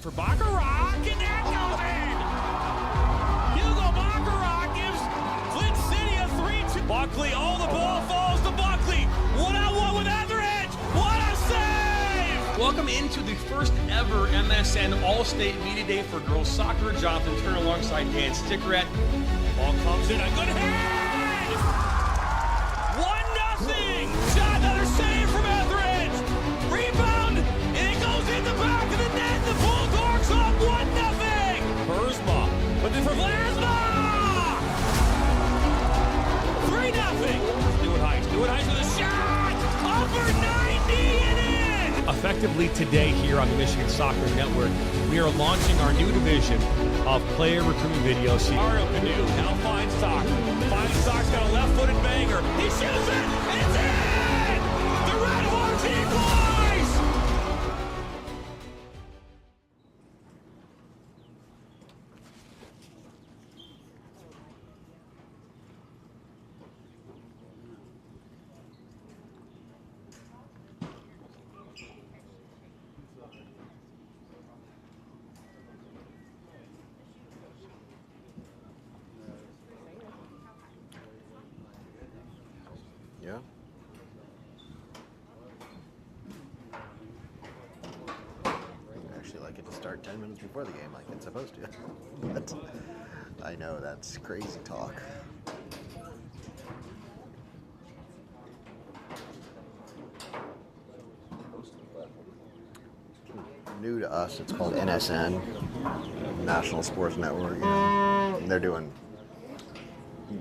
Looking for Baccarat, and that goes in! Hugo Baccarat gives Flint City a 3-2. Buckley, oh, the ball falls to Buckley. One-on-one with Etheridge. What a save! Welcome into the first ever MSN All-State Media Day for girls soccer. Jonathan Turner alongside Dan Stickrett. Ball comes in, a good hit! 1-0. Shot, another save from Etheridge. Rebound, and it goes in the back of the net. The Bulldogs up 1-0. Burzma, looking for Vlasma. 3-0. Stewart Heights with a shot. Upper 90 and in. Effectively today here on the Michigan Soccer Network, we are launching our new division of player recruitment videos. Mario Canoe now finds Sock. Sock's got a left-footed banger. He shoots it. It's in. The Red Hawks equalize. Yeah. I actually like it to start 10 minutes before the game like it's supposed to. But I know that's crazy talk. New to us, it's called NSN, National Sports Network. And they're doing,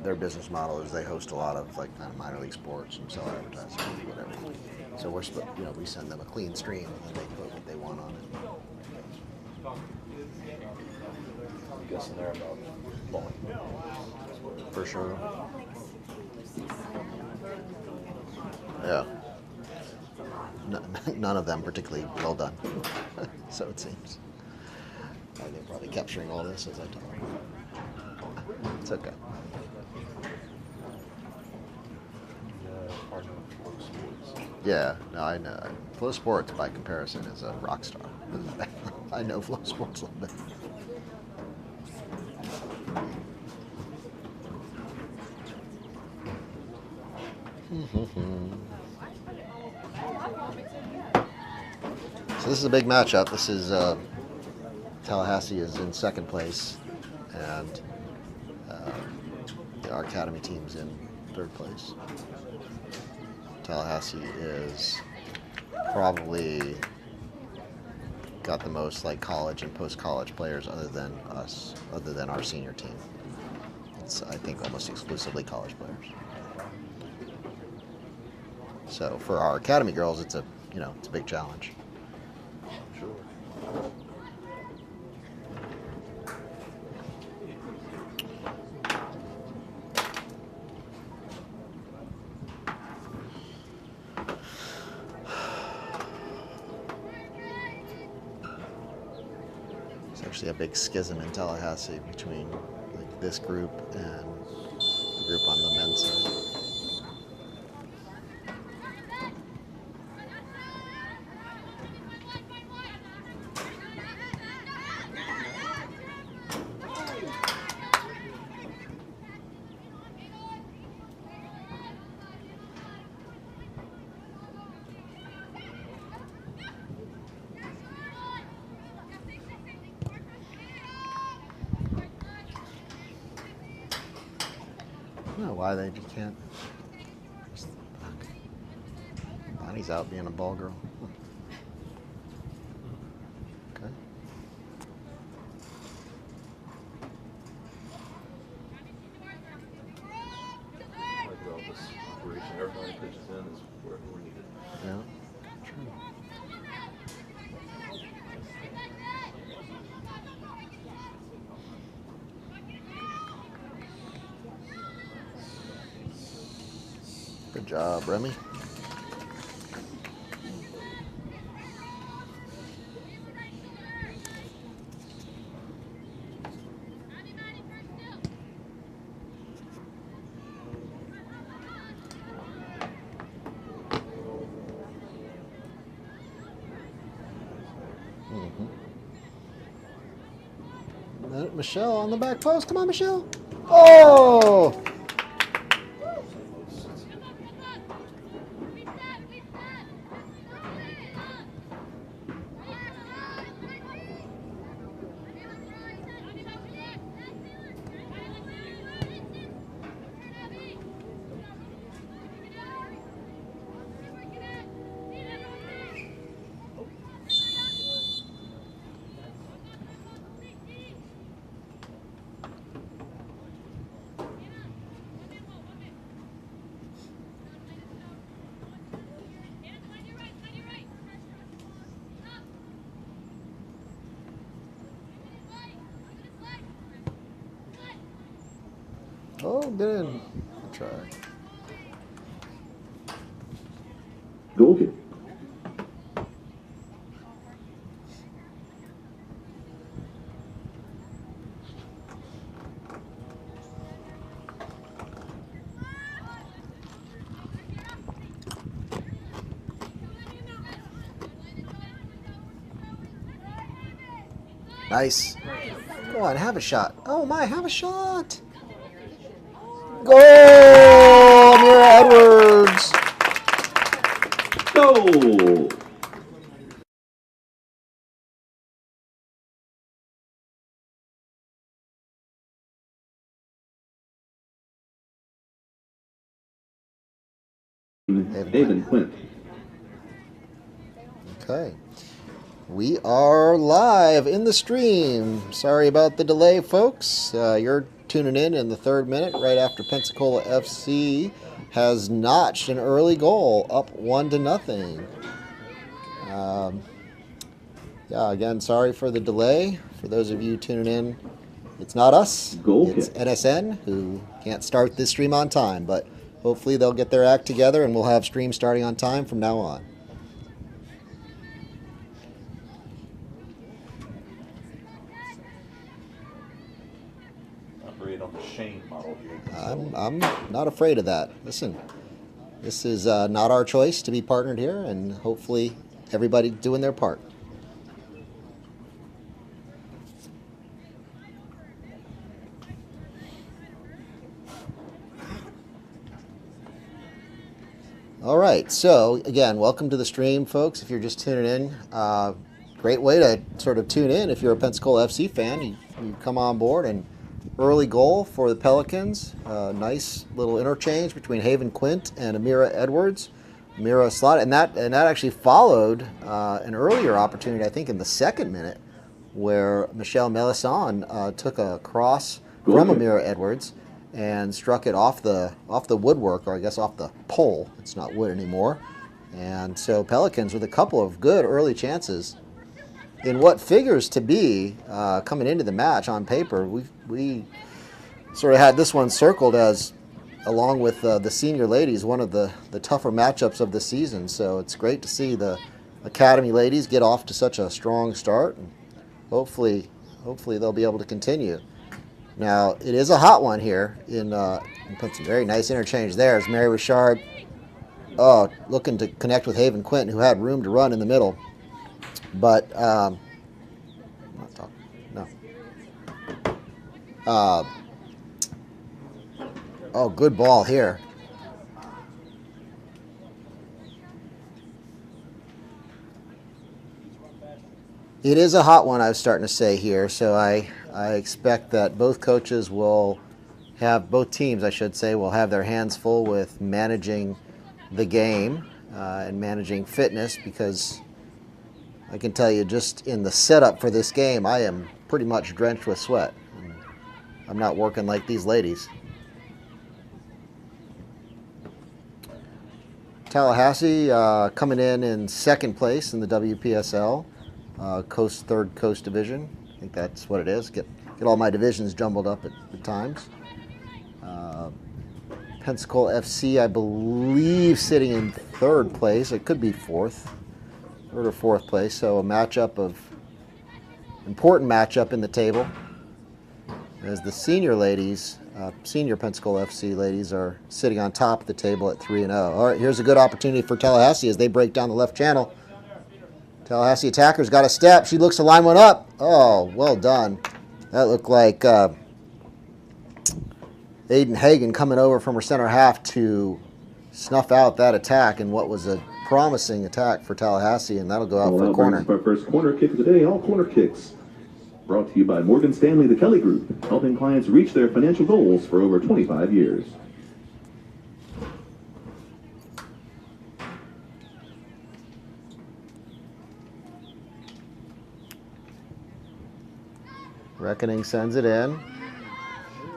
their business model is they host a lot of like kind of minor league sports and sell advertising, whatever. So we're, we send them a clean stream and then they put what they want on it. I'm guessing they're about volume. For sure. Yeah. None of them particularly well done, so it seems. They're probably capturing all this as I talk. It's okay. Yeah, no, I know. Flow Sports, by comparison, is a rock star. I know Flow Sports a little bit. So this is a big matchup. This is Tallahassee is in second place, and our academy team's in third place. Tallahassee is probably got the most like college and post-college players other than us, other than our senior team. It's, I think, almost exclusively college players. So for our academy girls, it's a, it's a big challenge. Sure. It's actually a big schism in Tallahassee between like this group and the group on the men's side. I don't know why they just can't. Bonnie's out being a ball girl. Okay. Like all this operation, everybody pitches in is where we're needed. Yeah. True. Good job, Remy. Michelle on the back post. Come on, Michelle. Oh! Oh, get in. Try. Goal kick. Nice. Go on, have a shot. Oh my, have a shot. Goal! Amira Edwards. Goal. Haven Quint. Okay. We are live in the stream. Sorry about the delay, folks. You're tuning in the third minute right after Pensacola FC has notched an early goal, up 1-0. Yeah, again, sorry for the delay. For those of you tuning in, it's not us. Goal It's kick. NSN who can't start this stream on time, but hopefully they'll get their act together and we'll have stream starting on time from now on. Operate on the Shane model here. I'm not afraid of that. Listen, this is not our choice to be partnered here, and hopefully everybody doing their part. All right, so again, welcome to the stream, folks. If you're just tuning in, great way to sort of tune in. If you're a Pensacola FC fan, you come on board, and early goal for the Pelicans. Nice little interchange between Haven Quint and Amira Edwards. Amira slotted, and that actually followed an earlier opportunity, I think, in the second minute, where Michelle Melisson took a cross from Amira Edwards and struck it off the woodwork, or I guess off the pole. It's not wood anymore. And so Pelicans with a couple of good early chances in what figures to be, coming into the match on paper, we sort of had this one circled as, along with the senior ladies, one of the tougher matchups of the season. So it's great to see the Academy ladies get off to such a strong start. And hopefully they'll be able to continue. Now, it is a hot one here in Pensacola. Very nice interchange there as Mary Richard looking to connect with Haven Quint, who had room to run in the middle. But, I'm not talking, no. Oh, good ball here. It is a hot one, I was starting to say here, so I expect that both coaches will have, both teams, I should say, will have their hands full with managing the game and managing fitness, because I can tell you, just in the setup for this game, I am pretty much drenched with sweat. I'm not working like these ladies. Tallahassee coming in second place in the WPSL, Third Coast Division. I think that's what it is. Get all my divisions jumbled up at times. Pensacola FC, I believe, sitting in third place. It could be third or fourth place. So a important matchup in the table, as the senior ladies, senior Pensacola FC ladies, are sitting on top of the table at 3-0. All right, here's a good opportunity for Tallahassee as they break down the left channel. Tallahassee attacker's got a step. She looks to line one up. Oh, well done. That looked like Aiden Hagan coming over from her center half to snuff out that attack in what was a promising attack for Tallahassee, and that'll go out for a corner. Our first corner kick of the day, all corner kicks. Brought to you by Morgan Stanley, the Kelly Group, helping clients reach their financial goals for over 25 years. Reckoning sends it in.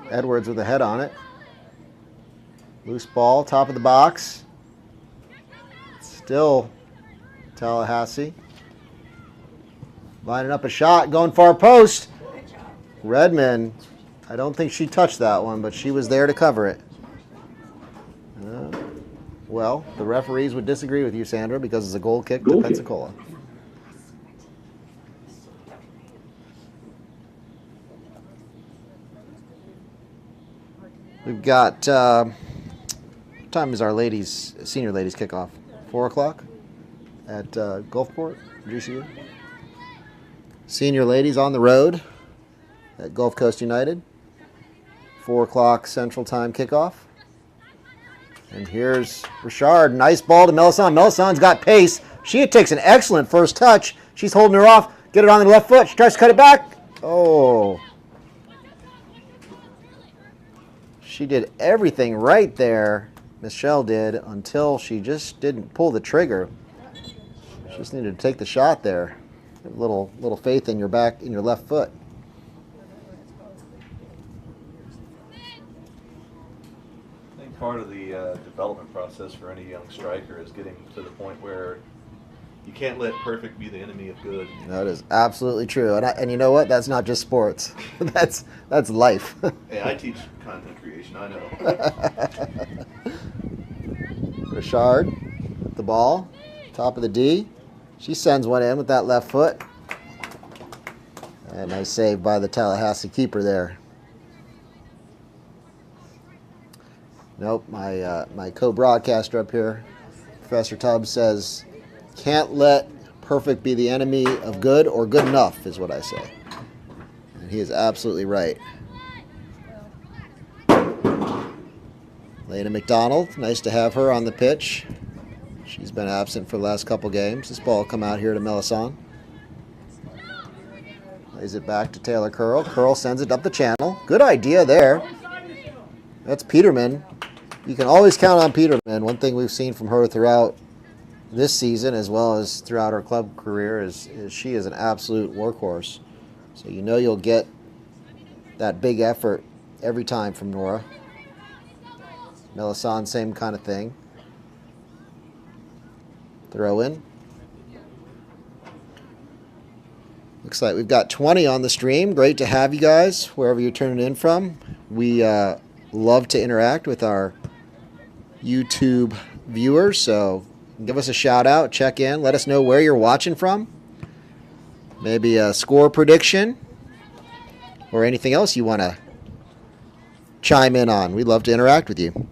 Edwards with a head on it. Loose ball, top of the box. Still Tallahassee. Lining up a shot, going far post. Redmond, I don't think she touched that one, but she was there to cover it. Well, the referees would disagree with you, Sandra, because it's a goal kick to Pensacola. We've got, what time is our senior ladies kickoff? 4 o'clock at Gulfport, GCU. Senior ladies on the road at Gulf Coast United. 4 o'clock Central Time kickoff. And here's Richard. Nice ball to Melisson. Melison's got pace. She takes an excellent first touch. She's holding her off. Get it on the left foot. She tries to cut it back. Oh. She did everything right there, Michelle did, until she just didn't pull the trigger. She just needed to take the shot there. A little faith in your left foot. I think part of the development process for any young striker is getting to the point where you can't let perfect be the enemy of good. That is absolutely true, and you know what? That's not just sports. that's life. Hey, I teach content creation. I know. Richard, the ball, top of the D. She sends one in with that left foot. And nice save by the Tallahassee keeper there. Nope, my co-broadcaster up here, Professor Tubbs, says, can't let perfect be the enemy of good or good enough, is what I say. And he is absolutely right. Lena McDonald, nice to have her on the pitch. She's been absent for the last couple games. This ball will come out here to Melisson. Lays it back to Taylor Curl. Curl sends it up the channel. Good idea there. That's Peterman. You can always count on Peterman. One thing we've seen from her throughout this season, as well as throughout her club career, is she is an absolute workhorse. So you know you'll get that big effort every time from Nora. Melisson, same kind of thing. Throw in. Looks like we've got 20 on the stream. Great to have you guys wherever you're tuning in from. We love to interact with our YouTube viewers, so give us a shout out, check in, let us know where you're watching from. Maybe a score prediction or anything else you want to chime in on. We'd love to interact with you.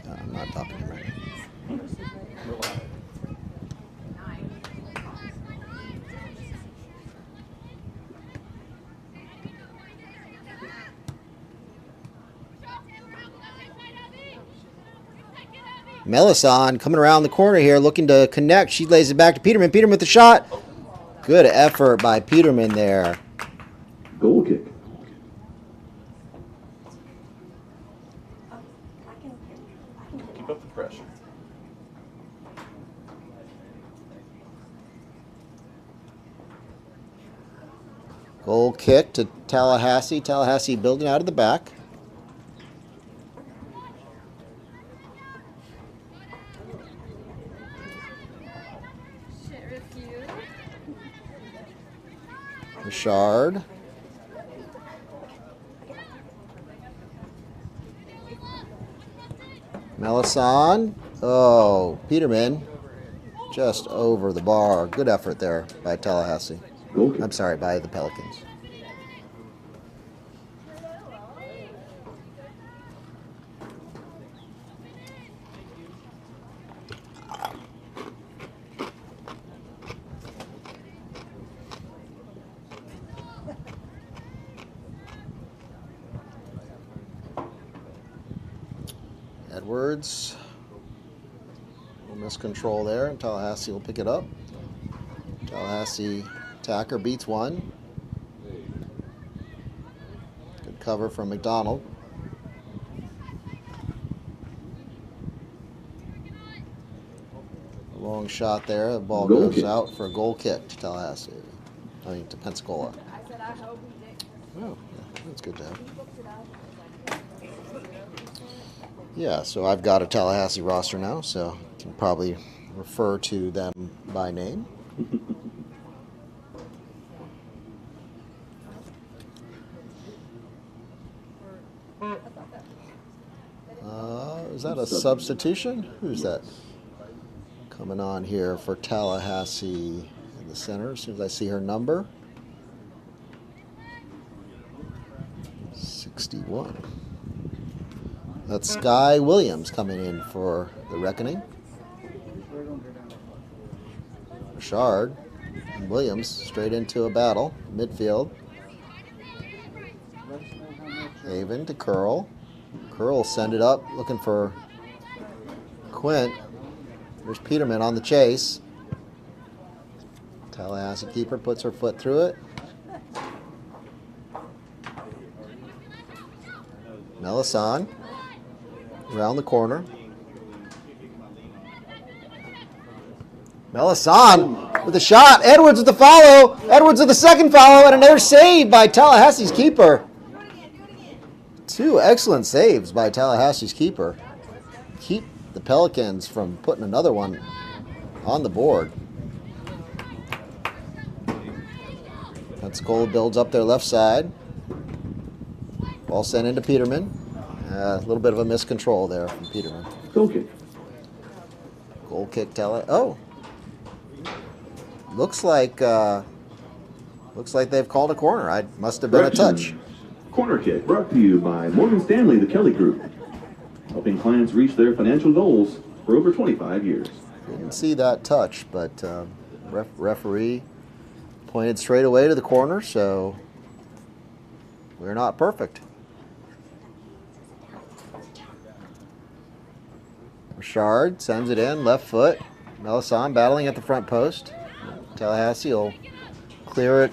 I'm not talking right now. Melisson coming around the corner here, looking to connect. She lays it back to Peterman. Peterman with the shot. Good effort by Peterman there. Goal kick. Keep up the pressure. Goal kick to Tallahassee. Tallahassee building out of the back. Richard. Melisson. Oh, Peterman just over the bar. Good effort there by Tallahassee. I'm sorry, by the Pelicans. Edwards. Miscontrol there, and Tallahassee will pick it up. Tallahassee attacker beats one. Good cover from McDonald. A long shot there. The ball Goal goes kick. out for a goal kick to Tallahassee. I mean, to Pensacola. Oh, yeah, that's good to have. Yeah, so I've got a Tallahassee roster now, so I can probably refer to them by name. Is that a substitution? Who's that coming on here for Tallahassee in the center? As soon as I see her number. 61. That's Sky Williams coming in for the Reckoning. Richard and Williams straight into a battle. Midfield. Haven to Curl. Curl send it up, looking for Quint. There's Peterman on the chase. Tallahassee keeper puts her foot through it. Melisson around the corner. Melisson with a shot. Edwards with the follow. Edwards with the second follow, and another save by Tallahassee's keeper. Two excellent saves by Tallahassee's keeper. Keep the Pelicans from putting another one on the board. Pensacola builds up their left side. Ball sent into Peterman. A little bit of a miscontrol there from Peterman. Goal kick. Goal kick Oh. Looks like they've called a corner. I must have been a touch. Corner kick brought to you by Morgan Stanley, the Kelly Group, helping clients reach their financial goals for over 25 years. Didn't see that touch, but referee pointed straight away to the corner, so we're not perfect. Richard sends it in, left foot. Melisson battling at the front post. Tallahassee will clear it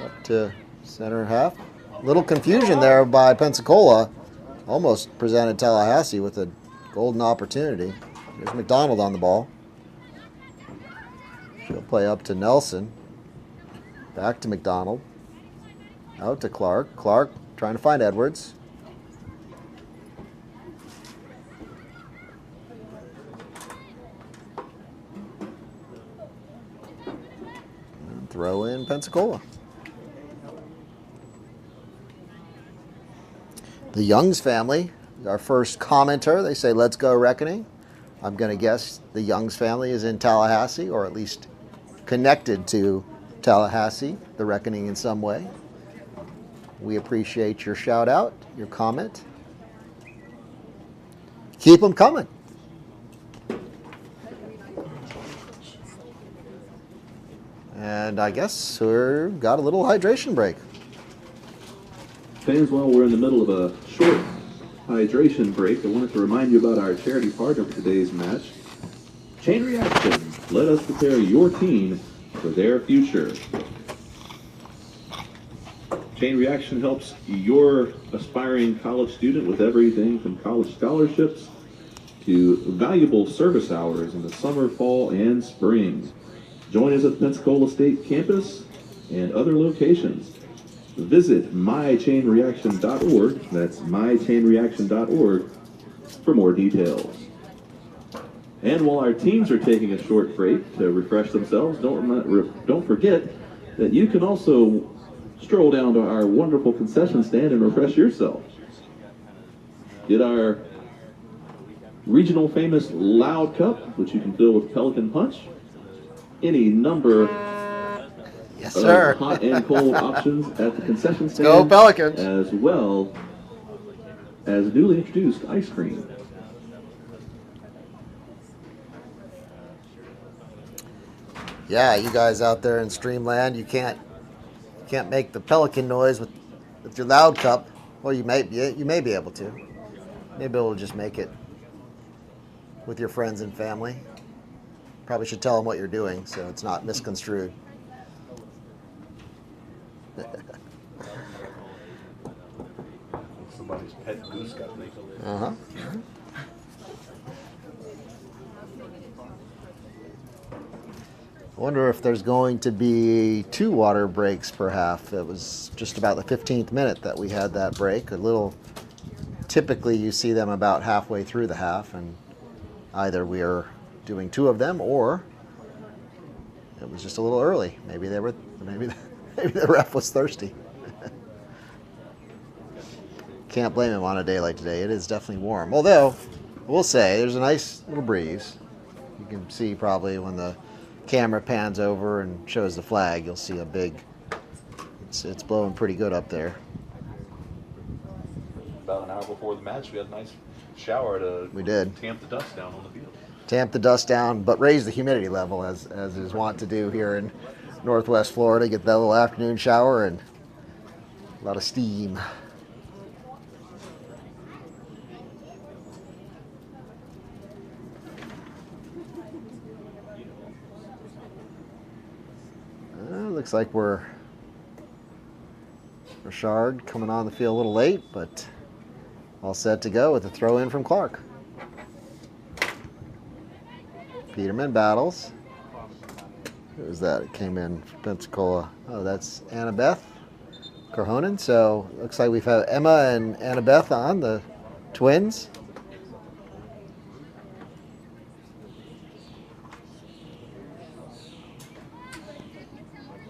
up to center half. Little confusion there by Pensacola. Almost presented Tallahassee with a golden opportunity. There's McDonald on the ball. She'll play up to Nelson. Back to McDonald. Out to Clark. Clark trying to find Edwards. And throw in Pensacola. The Youngs family, our first commenter, they say, let's go Reckoning. I'm going to guess the Youngs family is in Tallahassee, or at least connected to Tallahassee, the Reckoning in some way. We appreciate your shout out, your comment. Keep them coming. And I guess we've got a little hydration break. Fans, while we're in the middle of a short hydration break, I wanted to remind you about our charity partner for today's match. Chain Reaction. Let us prepare your team for their future. Chain Reaction helps your aspiring college student with everything from college scholarships to valuable service hours in the summer, fall, and spring. Join us at the Pensacola State campus and other locations. Visit mychainreaction.org. That's mychainreaction.org for more details. And while our teams are taking a short break to refresh themselves, don't forget that you can also stroll down to our wonderful concession stand and refresh yourself. Get our regional famous Loud Cup, which you can fill with Pelican Punch. Any number Yes, sir. hot and cold options at the concession stand. Go Pelicans. As well as newly introduced ice cream. Yeah, you guys out there in Streamland, you can't make the Pelican noise with your Loud Cup. Well, you may be able to. Maybe we'll just make it with your friends and family. Probably should tell them what you're doing so it's not misconstrued. Somebody's pet goose got me. Uh-huh. I wonder if there's going to be 2 water breaks per half. It was just about the 15th minute that we had that break. Typically you see them about halfway through the half, and either we are doing 2 of them or it was just a little early. Maybe the ref was thirsty. Can't blame him on a day like today. It is definitely warm. Although, I will say, there's a nice little breeze. You can see probably when the camera pans over and shows the flag, you'll see a big, it's blowing pretty good up there. About an hour before the match, we had a nice shower to tamp the dust down on the field. Tamp the dust down, but raise the humidity level as is wont to do here in Northwest Florida. Get that little afternoon shower and a lot of steam. Looks like we're Richard coming on the field a little late, but all set to go with the throw in from Clark. Peterman battles. Who was that? It came in from Pensacola. Oh, that's Annabeth Corhonen. So looks like we've had Emma and Annabeth on, the twins.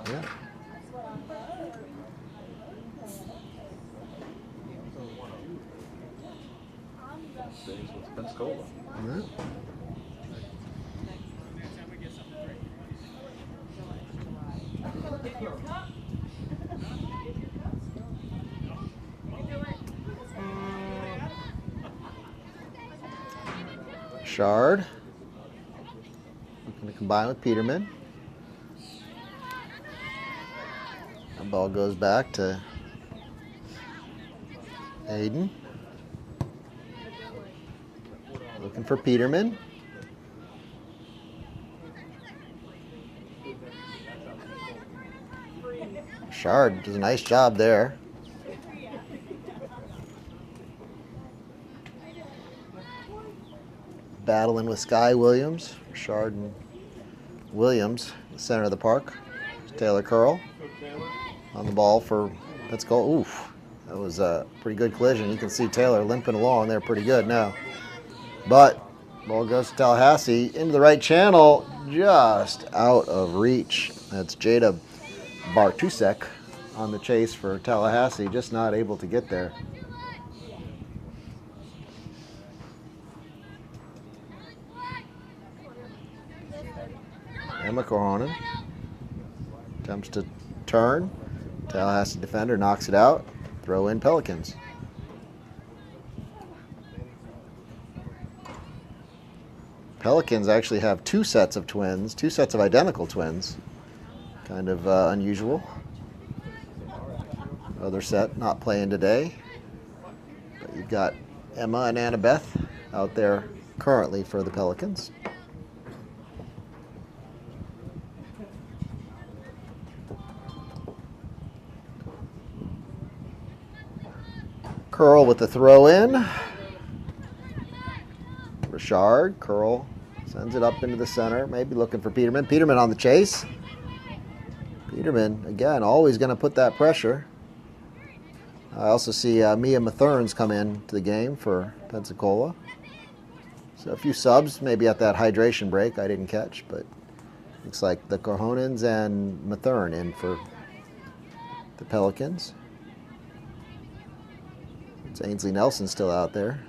Yeah. Stays with Pensacola. Yeah. Shard looking to combine with Peterman. The ball goes back to Aiden. Looking for Peterman. Shard does a nice job there. Battling with Sky Williams. Shard and Williams, the center of the park. Taylor Curl on the ball for Pensacola. Oof, that was a pretty good collision. You can see Taylor limping along there pretty good now. But ball goes to Tallahassee into the right channel, just out of reach. That's Jada Bartusek on the chase for Tallahassee, just not able to get there. Emma Corhonen attempts to turn. Tallahassee defender knocks it out. Throw in Pelicans. Pelicans actually have 2 sets of twins, 2 sets of identical twins. Kind of unusual. Other set not playing today. But you've got Emma and Annabeth out there currently for the Pelicans. Curl with the throw in. Richard, Curl sends it up into the center, maybe looking for Peterman. Peterman on the chase. Peterman, again, always going to put that pressure. I also see Mia Mathurns come in to the game for Pensacola. So a few subs, maybe at that hydration break I didn't catch, but looks like the Corhonens and Mathurn in for the Pelicans. It's Ainsley Nelson still out there.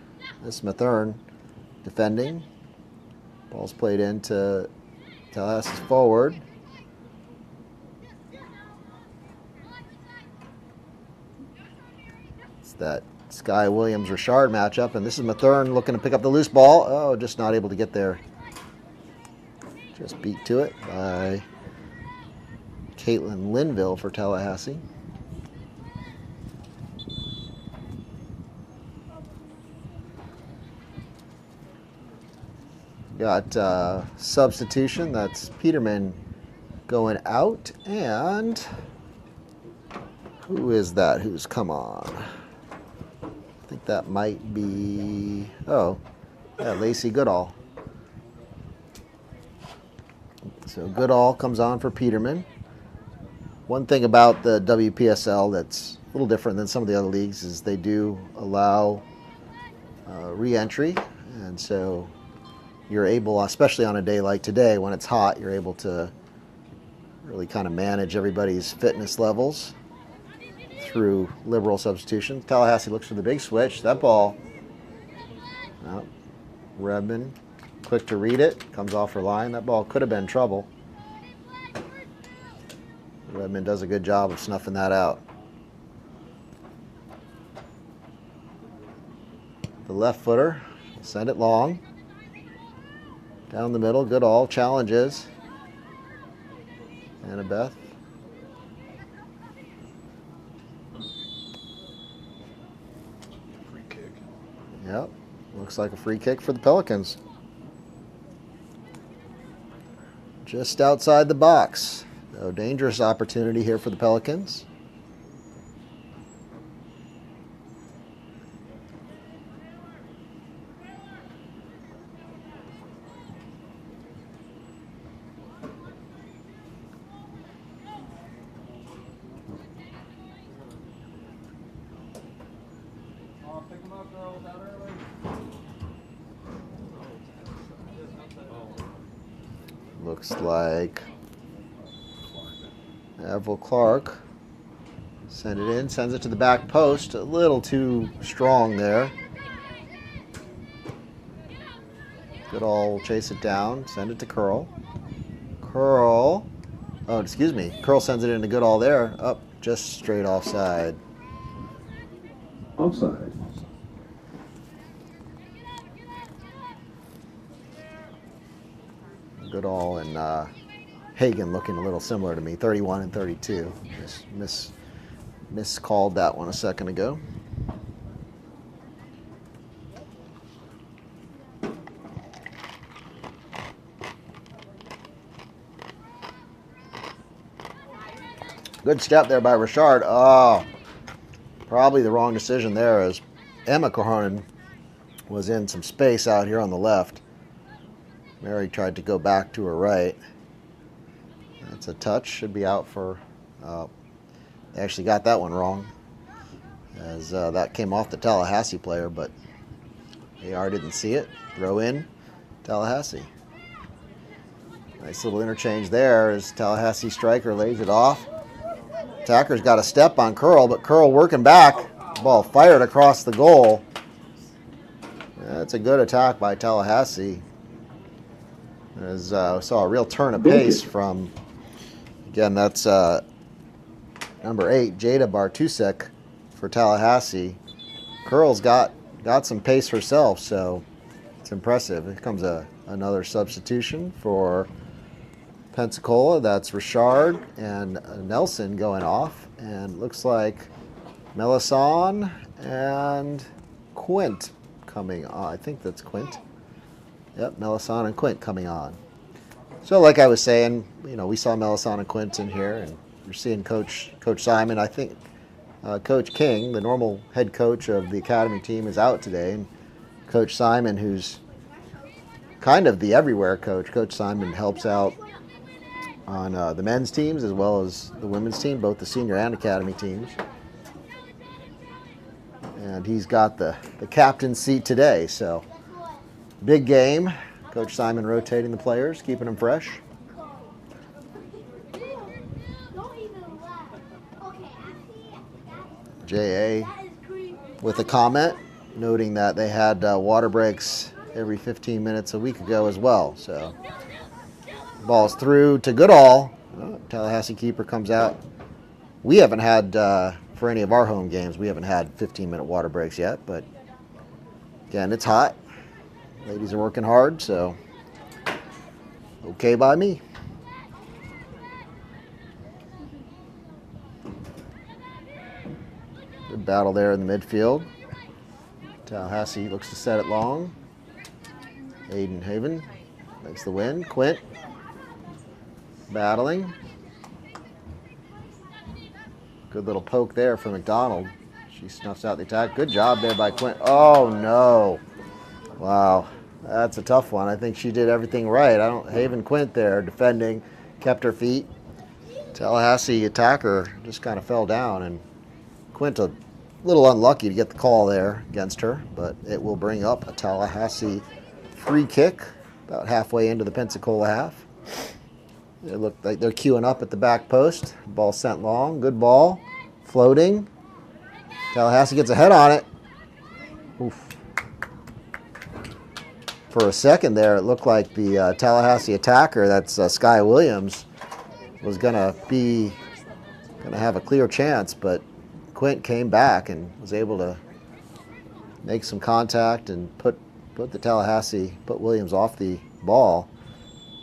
This Mathurn defending. Ball's played into Tallahassee's forward. It's that Sky Williams-Richard matchup, and this is Mathurn looking to pick up the loose ball. Oh, just not able to get there. Just beat to it by Caitlin Linville for Tallahassee. got substitution. That's Peterman going out. And who is that who's come on? I think that might be, oh, yeah, Lacey Goodall. So Goodall comes on for Peterman. One thing about the WPSL that's a little different than some of the other leagues is they do allow re-entry, and so you're able, especially on a day like today when it's hot, you're able to really kind of manage everybody's fitness levels through liberal substitution. Tallahassee looks for the big switch. That ball, oh, Redmond, quick to read it, comes off her line. That ball could have been trouble. Redmond does a good job of snuffing that out. The left footer, send it long. Down the middle, Goodall challenges. Annabeth. Free kick. Yep, looks like a free kick for the Pelicans. Just outside the box. So dangerous opportunity here for the Pelicans. Looks like Avril Clark send it in, sends it to the back post. A little too strong there. Goodall will chase it down, send it to Curl. Curl, oh, excuse me. Curl sends it into Goodall there. Up, just straight offside. Offside. Goodall and Hagan looking a little similar to me, 31 and 32. Just miscalled that one a second ago. Good step there by Richard. Oh, probably the wrong decision there as Emma Cohan was in some space out here on the left. Mary tried to go back to her right. That's a touch. Should be out for... they actually got that one wrong, as that came off the Tallahassee player, but AR didn't see it. Throw in Tallahassee. Nice little interchange there as Tallahassee striker lays it off. Attacker's got a step on Curl, but Curl working back. Ball fired across the goal. That's a good attack by Tallahassee. As saw a real turn of pace from, again, that's number 8, Jada Bartusek for Tallahassee. Curl's got some pace herself, so it's impressive. Here comes another substitution for Pensacola. That's Richard and Nelson going off, and looks like Melisson and Quint coming on. I think that's Quint. Yep, Melisson and Quint coming on. So like I was saying, you know, we saw Melisson and Quint in here, and you're seeing Coach Simon. I think Coach King, the normal head coach of the academy team, is out today, and Coach Simon, who's kind of the everywhere coach, Coach Simon helps out on the men's teams as well as the women's team, both the senior and academy teams. And he's got the captain's seat today, so big game. Coach Simon rotating the players, keeping them fresh. JA with a comment noting that they had water breaks every 15 minutes a week ago as well. So ball's through to Goodall. Tallahassee keeper comes out. We haven't had, for any of our home games, we haven't had 15-minute water breaks yet, but again, it's hot. Ladies are working hard, so okay by me. Good battle there in the midfield. Tallahassee looks to set it long. Aiden Haven Makes the win. Quint battling. Good little poke there for McDonald. She snuffs out the attack. Good job there by Quint. Oh, no. Wow. That's a tough one. I think she did everything right. Haven Quint there defending, kept her feet. Tallahassee attacker just kind of fell down, and Quint a little unlucky to get the call there against her, but it will bring up a Tallahassee free kick about halfway into the Pensacola half. It looked like they're queuing up at the back post. Ball sent long. Good ball. Floating. Tallahassee gets a head on it. Oof. For a second there, it looked like the Tallahassee attacker, that's Sky Williams, was going to have a clear chance, but Quint came back and was able to make some contact and put Williams off the ball.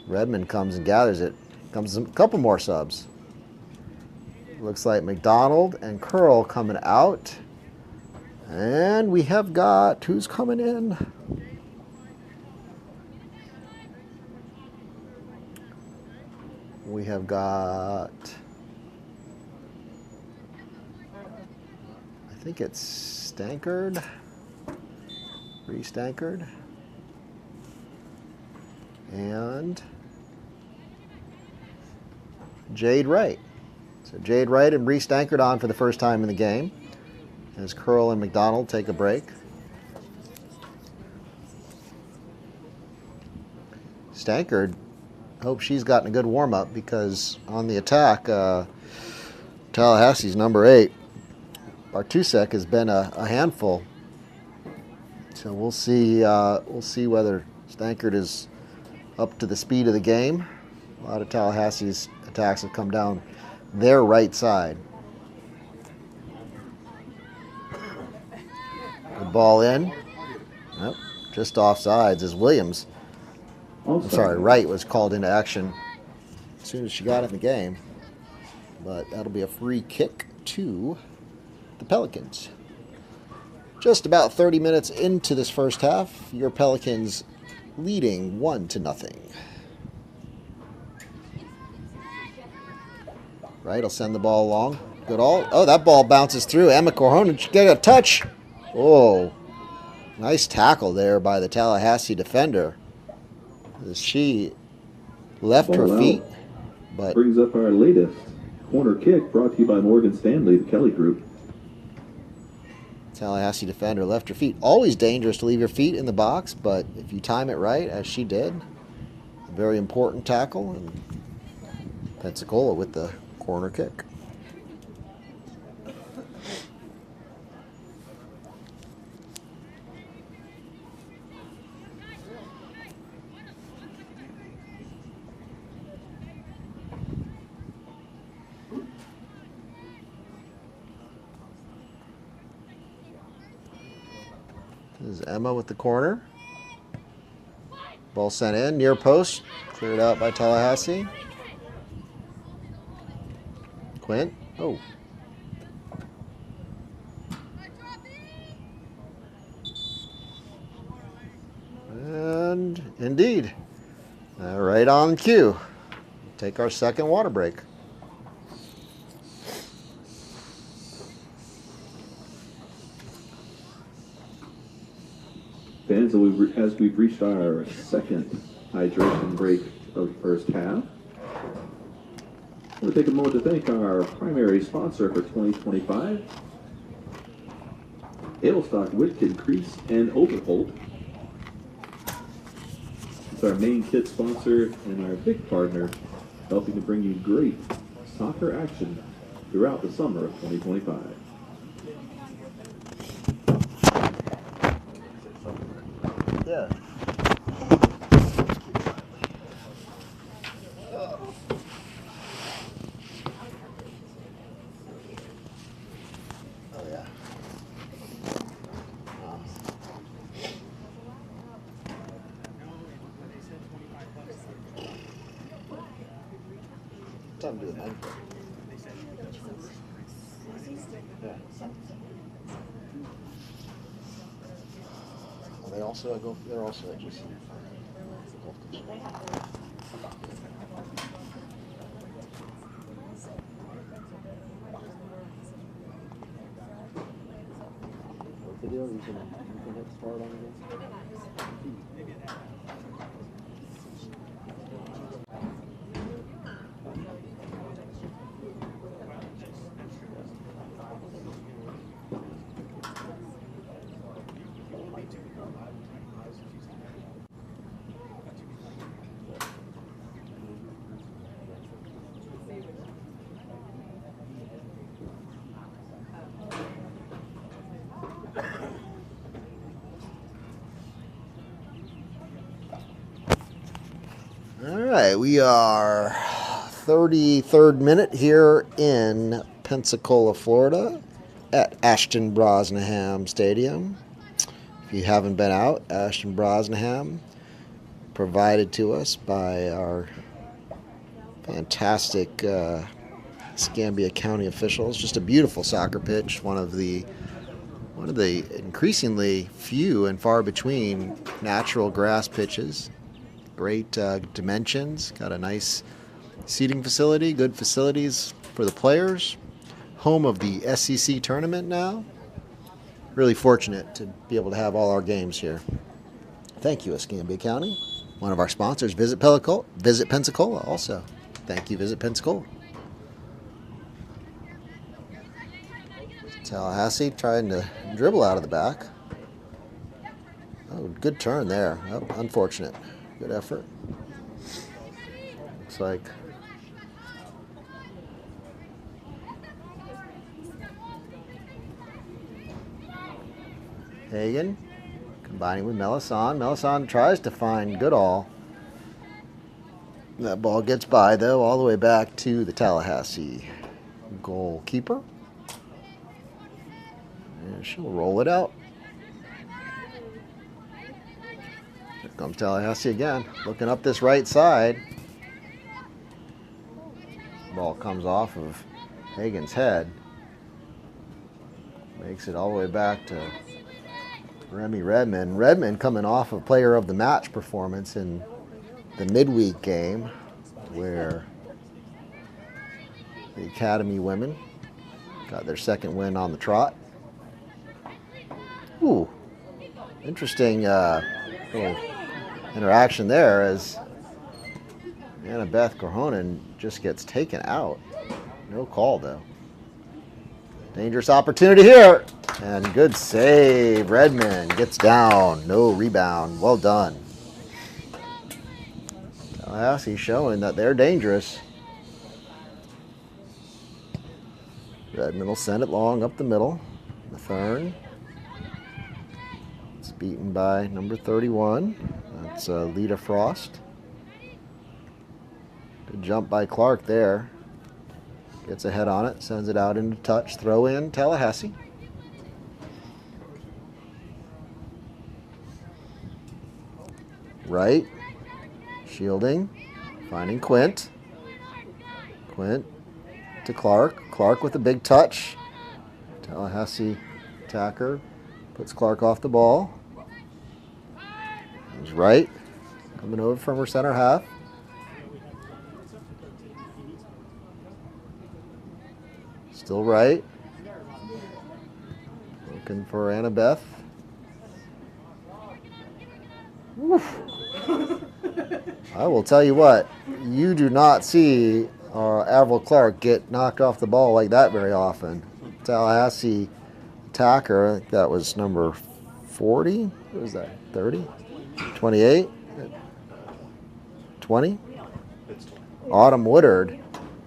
Redmond comes and gathers it. Comes a couple more subs. Looks like McDonald and Curl coming out. And we have got, who's coming in? We have got, I think it's Stankard, Stankard, and Jade Wright. So Jade Wright and Bree Stankard on for the first time in the game as Curl and McDonald take a break. Stankard, hope she's gotten a good warm-up, because on the attack, Tallahassee's number 8, Bartusek, has been a handful. So we'll see whether Stankard is up to the speed of the game. A lot of Tallahassee's attacks have come down their right side. Good ball in. Yep, just offsides as Williams. Wright was called into action as soon as she got in the game. But that'll be a free kick to the Pelicans. Just about 30 minutes into this first half, your Pelicans leading 1-0. Wright will send the ball along. Good all. Oh, that ball bounces through. Emma Corhonen, she got a touch. Oh, nice tackle there by the Tallahassee defender. She left her feet, but brings up our latest corner kick, brought to you by Morgan Stanley, the Kelly Group. Tallahassee defender left her feet. Always dangerous to leave your feet in the box, but if you time it right, as she did, a very important tackle, and Pensacola with the corner kick. This is Emma with the corner. Ball sent in, near post, cleared out by Tallahassee. Quint. Oh. And indeed, right on cue. Take our second water break. Fans, as we've reached our second hydration break of the first half, I want to take a moment to thank our primary sponsor for 2025, Adelstock, Whitkin, Crease, and Overholt. It's our main kit sponsor and our big partner, helping to bring you great soccer action throughout the summer of 2025. Yeah. Oh yeah. Something to do with that. Yeah. They're also at GC. What's the deal? You can hit start on this? All right, we are 33rd minute here in Pensacola, Florida at Ashton Brosnahan Stadium. If you haven't been out, Ashton Brosnahan, provided to us by our fantastic Escambia County officials. Just a beautiful soccer pitch, one of the increasingly few and far between natural grass pitches. Great dimensions, got a nice seating facility, good facilities for the players. Home of the SEC tournament now. Really fortunate to be able to have all our games here. Thank you, Escambia County. One of our sponsors, Visit Pensacola also. Thank you, Visit Pensacola. Tallahassee trying to dribble out of the back. Oh, good turn there. Oh, unfortunate. Good effort. Looks like Hagan combining with Melisson. Melisson tries to find Goodall. That ball gets by, though, all the way back to the Tallahassee goalkeeper. And she'll roll it out. Here comes Tallahassee again, looking up this right side. Ball comes off of Hagan's head. Makes it all the way back to Remy Redmond. Redmond coming off of player of the match performance in the midweek game where the Academy women got their second win on the trot. Ooh, interesting little interaction there as Annabeth Corhonen just gets taken out. No call, though. Dangerous opportunity here. And good save. Redmond gets down. No rebound. Well done. Tallahassee showing that they're dangerous. Redmond will send it long up the middle. Mathern. It's beaten by number 31. That's Lita Frost. Good jump by Clark there. Gets a head on it, sends it out into touch. Throw in Tallahassee. Right. Shielding. Finding Quint. Quint to Clark. Clark with a big touch. Tallahassee attacker puts Clark off the ball. He's right. Coming over from her center half. Still right. Looking for Annabeth. Oof. I will tell you what, you do not see Avril Clark get knocked off the ball like that very often. Tallahassee attacker, I think that was number 40. What was that? 30? 28? 20? Autumn Woodard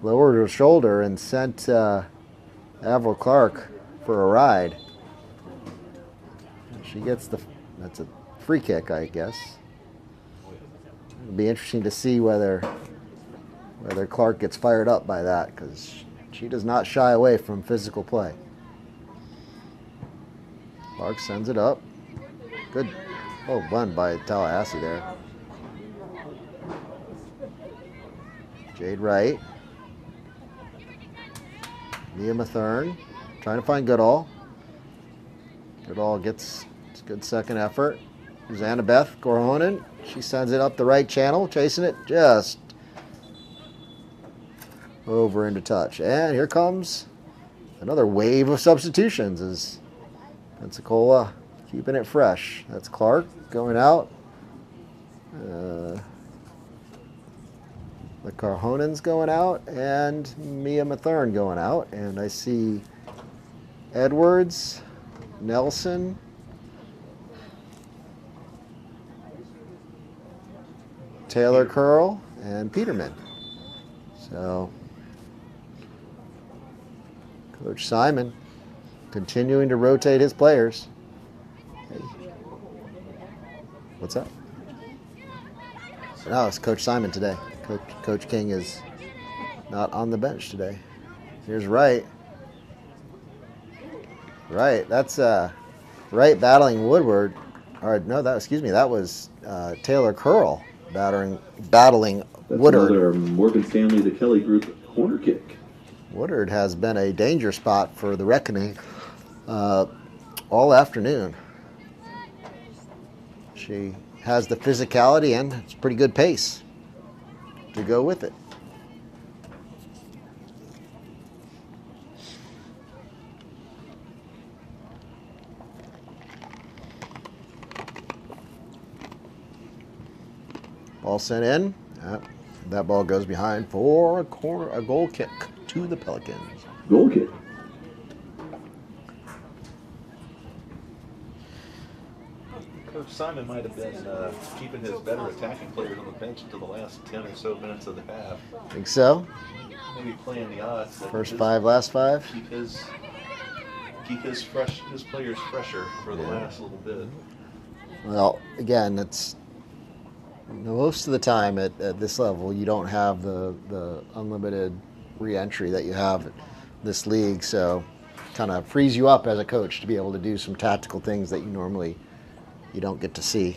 lowered her shoulder and sent Avril Clark for a ride. She gets that's a free kick, I guess. It'll be interesting to see whether Clark gets fired up by that, because she does not shy away from physical play. Clark sends it up. Good run by Tallahassee there. Jade Wright. Mia Mathern trying to find Goodall. Goodall gets a good second effort. Annabeth Gorhonen. She sends it up the right channel, chasing it just over into touch. And here comes another wave of substitutions as Pensacola keeping it fresh. That's Clark going out. The Carhonen's going out, and Mia Mathern going out. And I see Edwards, Nelson, Taylor Curl, and Peterman. So Coach Simon continuing to rotate his players. Hey. What's up? No, it's Coach Simon today. Coach King is not on the bench today. Here's Wright. Wright, that's Wright battling Woodward. Or no, that was Taylor Curl battling Woodard. Another Morgan Stanley the Kelly Group corner kick. Woodard has been a danger spot for the Reckoning all afternoon. She has the physicality and it's pretty good pace to go with it. Ball sent in. That ball goes behind for a goal kick to the Pelicans. Goal kick. Coach Simon might have been keeping his better attacking players on the bench until the last 10 or so minutes of the half. Think so? Maybe playing the odds. First five, last five? Keep his players fresher for the last little bit. Well, again, it's most of the time at this level, you don't have the unlimited re-entry that you have in this league, so kind of frees you up as a coach to be able to do some tactical things that you don't get to see.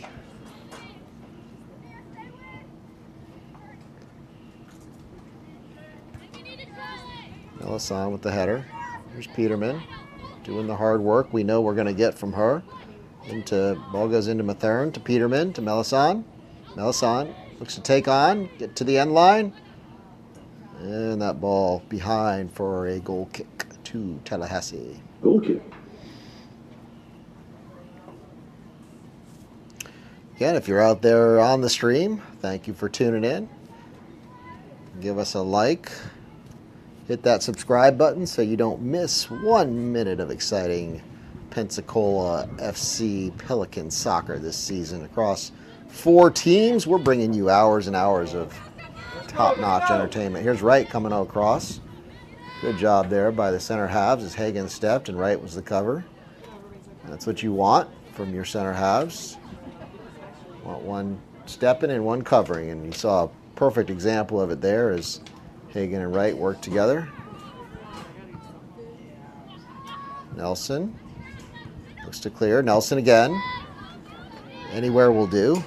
Melisson with the header. Here's Peterman doing the hard work we know we're going to get from her. Ball goes into Mathern, to Peterman, to Melisson. Melisson looks to take on, get to the end line. And that ball behind for a goal kick to Tallahassee. Goal kick. Again, if you're out there on the stream, thank you for tuning in. Give us a like. Hit that subscribe button so you don't miss 1 minute of exciting Pensacola FC Pelican soccer this season. Across 4 teams, we're bringing you hours and hours of top-notch entertainment. Here's Wright coming across. Good job there by the center halves as Hagen stepped and Wright was the cover. That's what you want from your center halves. Want one stepping and one covering, and you saw a perfect example of it there as Hagen and Wright work together. Nelson looks to clear. Nelson again. Anywhere will do.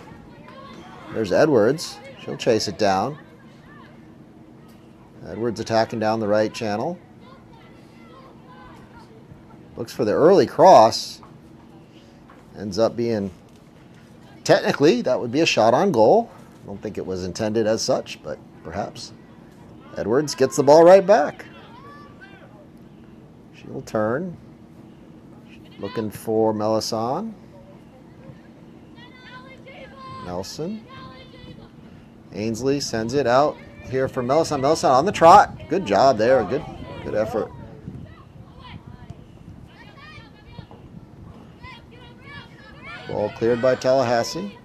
There's Edwards. She'll chase it down. Edwards attacking down the right channel. Looks for the early cross. Ends up being, technically, that would be a shot on goal. I don't think it was intended as such, but perhaps. Edwards gets the ball right back. She'll turn. Looking for Melisson. Nelson. Ainsley sends it out here for Melisson. Melisson on the trot. Good job there. Good effort. Ball cleared by Tallahassee.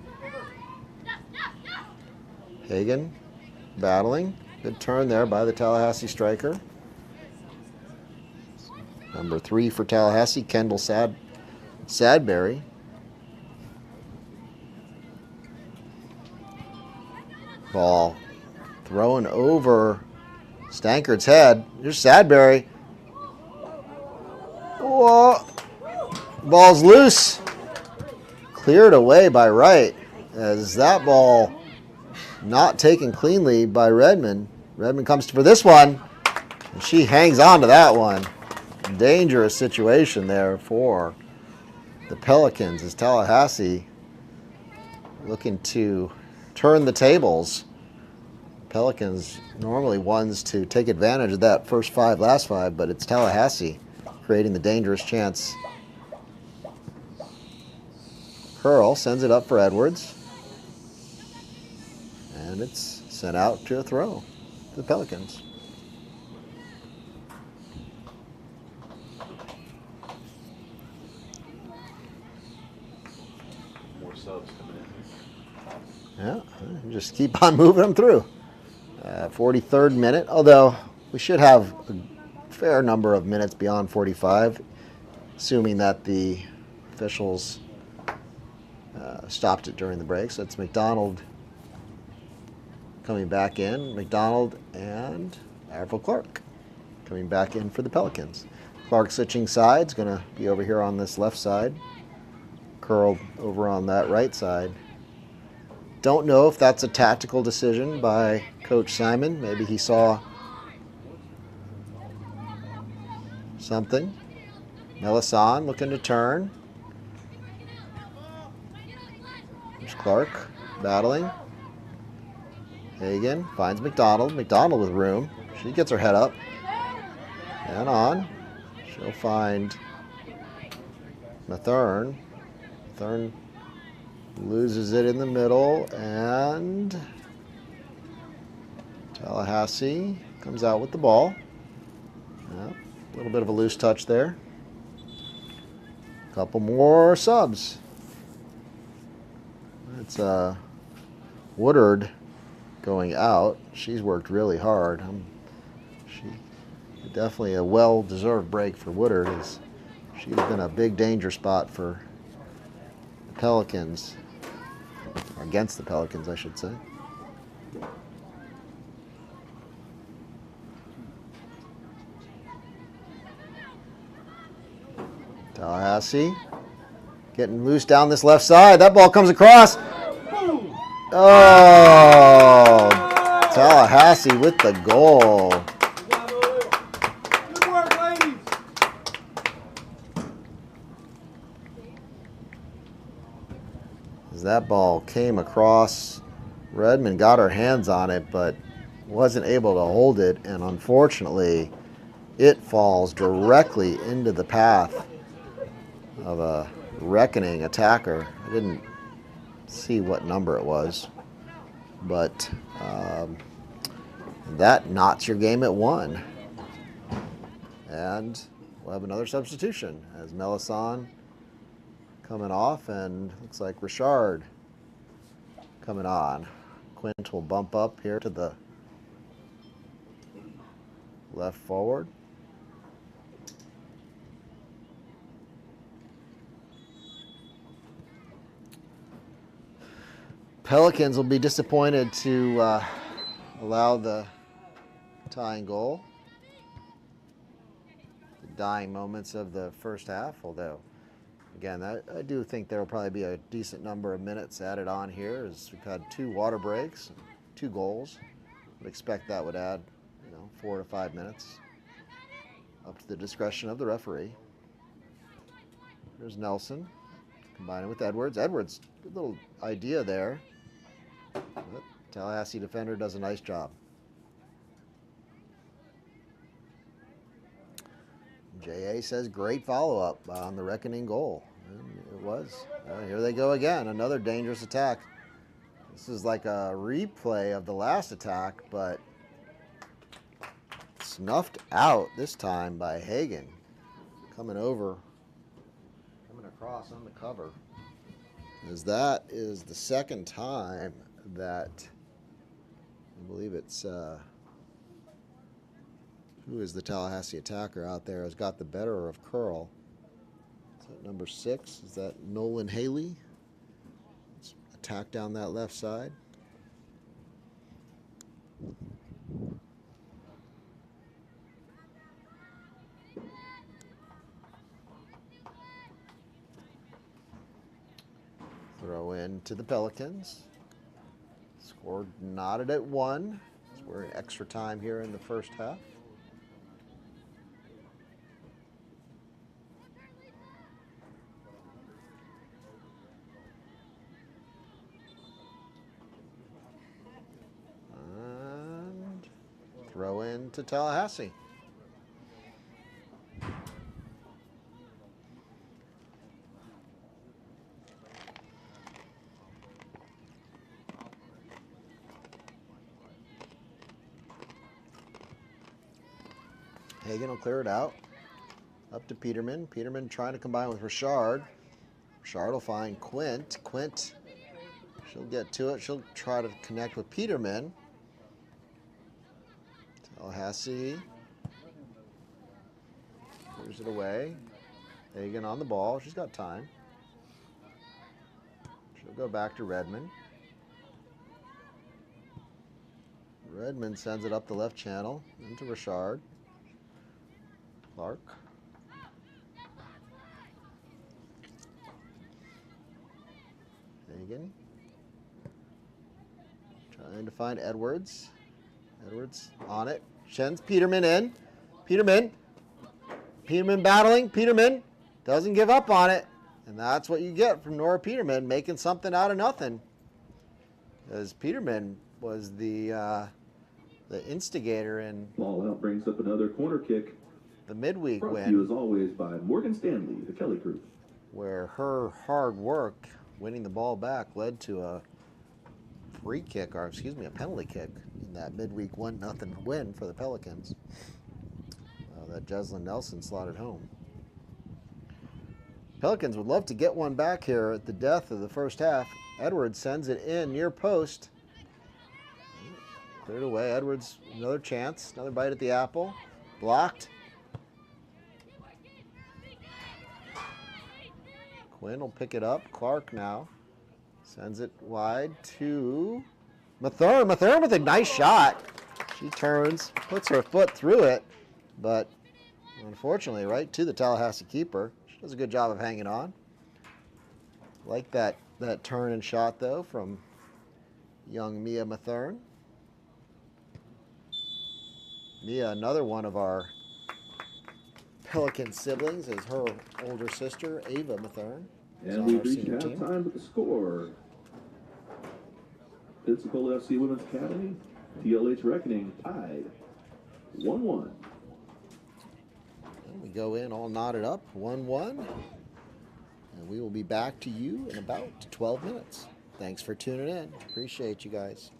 Hagen battling. Good turn there by the Tallahassee striker. Number 3 for Tallahassee, Kendall Sadberry. Ball thrown over Stankert's head. Here's Sadberry. Whoa. Ball's loose. Cleared away by Wright as that ball not taken cleanly by Redmond. Redmond comes for this one, and she hangs on to that one. Dangerous situation there for the Pelicans as Tallahassee looking to turn the tables. Pelicans normally ones to take advantage of that first 5, last 5, but it's Tallahassee creating the dangerous chance. Curl sends it up for Edwards. And it's sent out to a throw to the Pelicans. More subs coming in here. Yeah, just keep on moving them through. 43rd minute, although we should have a fair number of minutes beyond 45, assuming that the officials stopped it during the break. So it's McDonald coming back in. McDonald and Arvil Clark coming back in for the Pelicans. Clark switching sides, going to be over here on this left side. Curl over on that right side. Don't know if that's a tactical decision by Coach Simon. Maybe he saw something. Melisson looking to turn. There's Clark battling. Hagan finds McDonald. McDonald with room. She gets her head up and on. She'll find Mathern. Mathern loses it in the middle, and Tallahassee comes out with the ball. Yeah, a little bit of a loose touch there. Couple more subs. It's Woodard going out. She's worked really hard. She definitely a well-deserved break for Woodard. She's been a big danger spot for the Pelicans, against the Pelicans, I should say. Tallahassee getting loose down this left side. That ball comes across. Oh, Tallahassee with the goal. Good work, ladies. As that ball came across, Redmond got her hands on it, but wasn't able to hold it, and unfortunately, it falls directly into the path of a reckoning attacker. I didn't see what number it was, but that knots your game at 1. And we'll have another substitution as Melisson coming off, and looks like Richard coming on. Quint will bump up here to the left forward. Pelicans will be disappointed to allow the tying goal. The dying moments of the first half, although, again, I do think there will probably be a decent number of minutes added on here, as we've had 2 water breaks, 2 goals. Would expect that would add, 4 to 5 minutes, up to the discretion of the referee. There's Nelson combining with Edwards. Edwards, good little idea there. But Tallahassee defender does a nice job. J.A. says great follow-up on the reckoning goal. And it was. Here they go again, another dangerous attack. This is like a replay of the last attack, but snuffed out this time by Hagan. Coming across on the cover. As that is the second time that, I believe it's, who is the Tallahassee attacker out there, has got the better of Curl. Is that number 6? Is that Nolan Haley? Let's attack down that left side. Throw in to the Pelicans. Score knotted at 1. So we're in extra time here in the first half. Throw in to Tallahassee. Hagan will clear it out. Up to Peterman. Peterman trying to combine with Richard. Richard will find Quint. Quint, she'll get to it. She'll try to connect with Peterman. Tallahassee clears it away. Hagan on the ball. She's got time. She'll go back to Redmond. Redmond sends it up the left channel into Richard. Clark. Hagan. Trying to find Edwards. Edwards on it. Sends Peterman in. Peterman. Peterman battling. Peterman doesn't give up on it. And that's what you get from Nora Peterman, making something out of nothing. As Peterman was the instigator in Ball out brings up another corner kick. the midweek Brought to win, you as always by Morgan Stanley, the Kelly Group. where her hard work winning the ball back led to a free kick, or excuse me, a penalty kick in that midweek 1-0 win for the Pelicans that Jeslyn Nelson slotted home. Pelicans would love to get one back here at the death of the first half. Edwards sends it in near post. Cleared away. Edwards, another chance, another bite at the apple. Blocked. Quinn will pick it up. Clark now sends it wide to Mathern. Mathern with a nice shot. She turns, puts her foot through it, but unfortunately right to the Tallahassee keeper. She does a good job of hanging on. Like that turn and shot though from young Mia Mathern. Mia, another one of our Pelican siblings, is her older sister, Ava Mathern. And we've reached halftime with the score. PENSACOLA FC Women's Academy, TLH Reckoning tied 1-1. We go in all knotted up, 1-1. And we will be back to you in about 12 minutes. Thanks for tuning in. Appreciate you guys.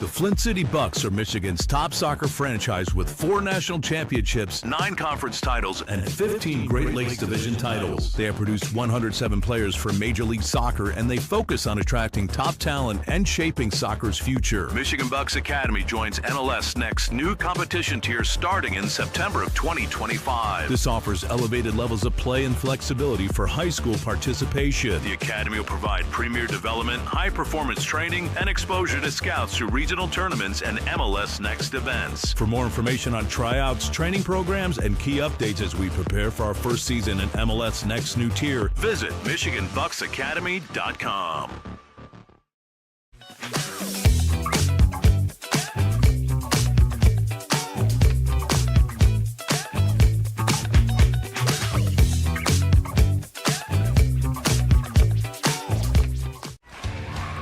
The Flint City Bucks are Michigan's top soccer franchise with 4 national championships, 9 conference titles, and 15 Great Lakes Division titles. They have produced 107 players for Major League Soccer, and they focus on attracting top talent and shaping soccer's future. Michigan Bucks Academy joins NLS Next new competition tier starting in September of 2025. This offers elevated levels of play and flexibility for high school participation. The Academy will provide premier development, high-performance training, and exposure to scouts through regional tournaments and MLS Next events. For more information on tryouts, training programs, and key updates as we prepare for our first season in MLS Next new tier, visit MichiganBucksAcademy.com.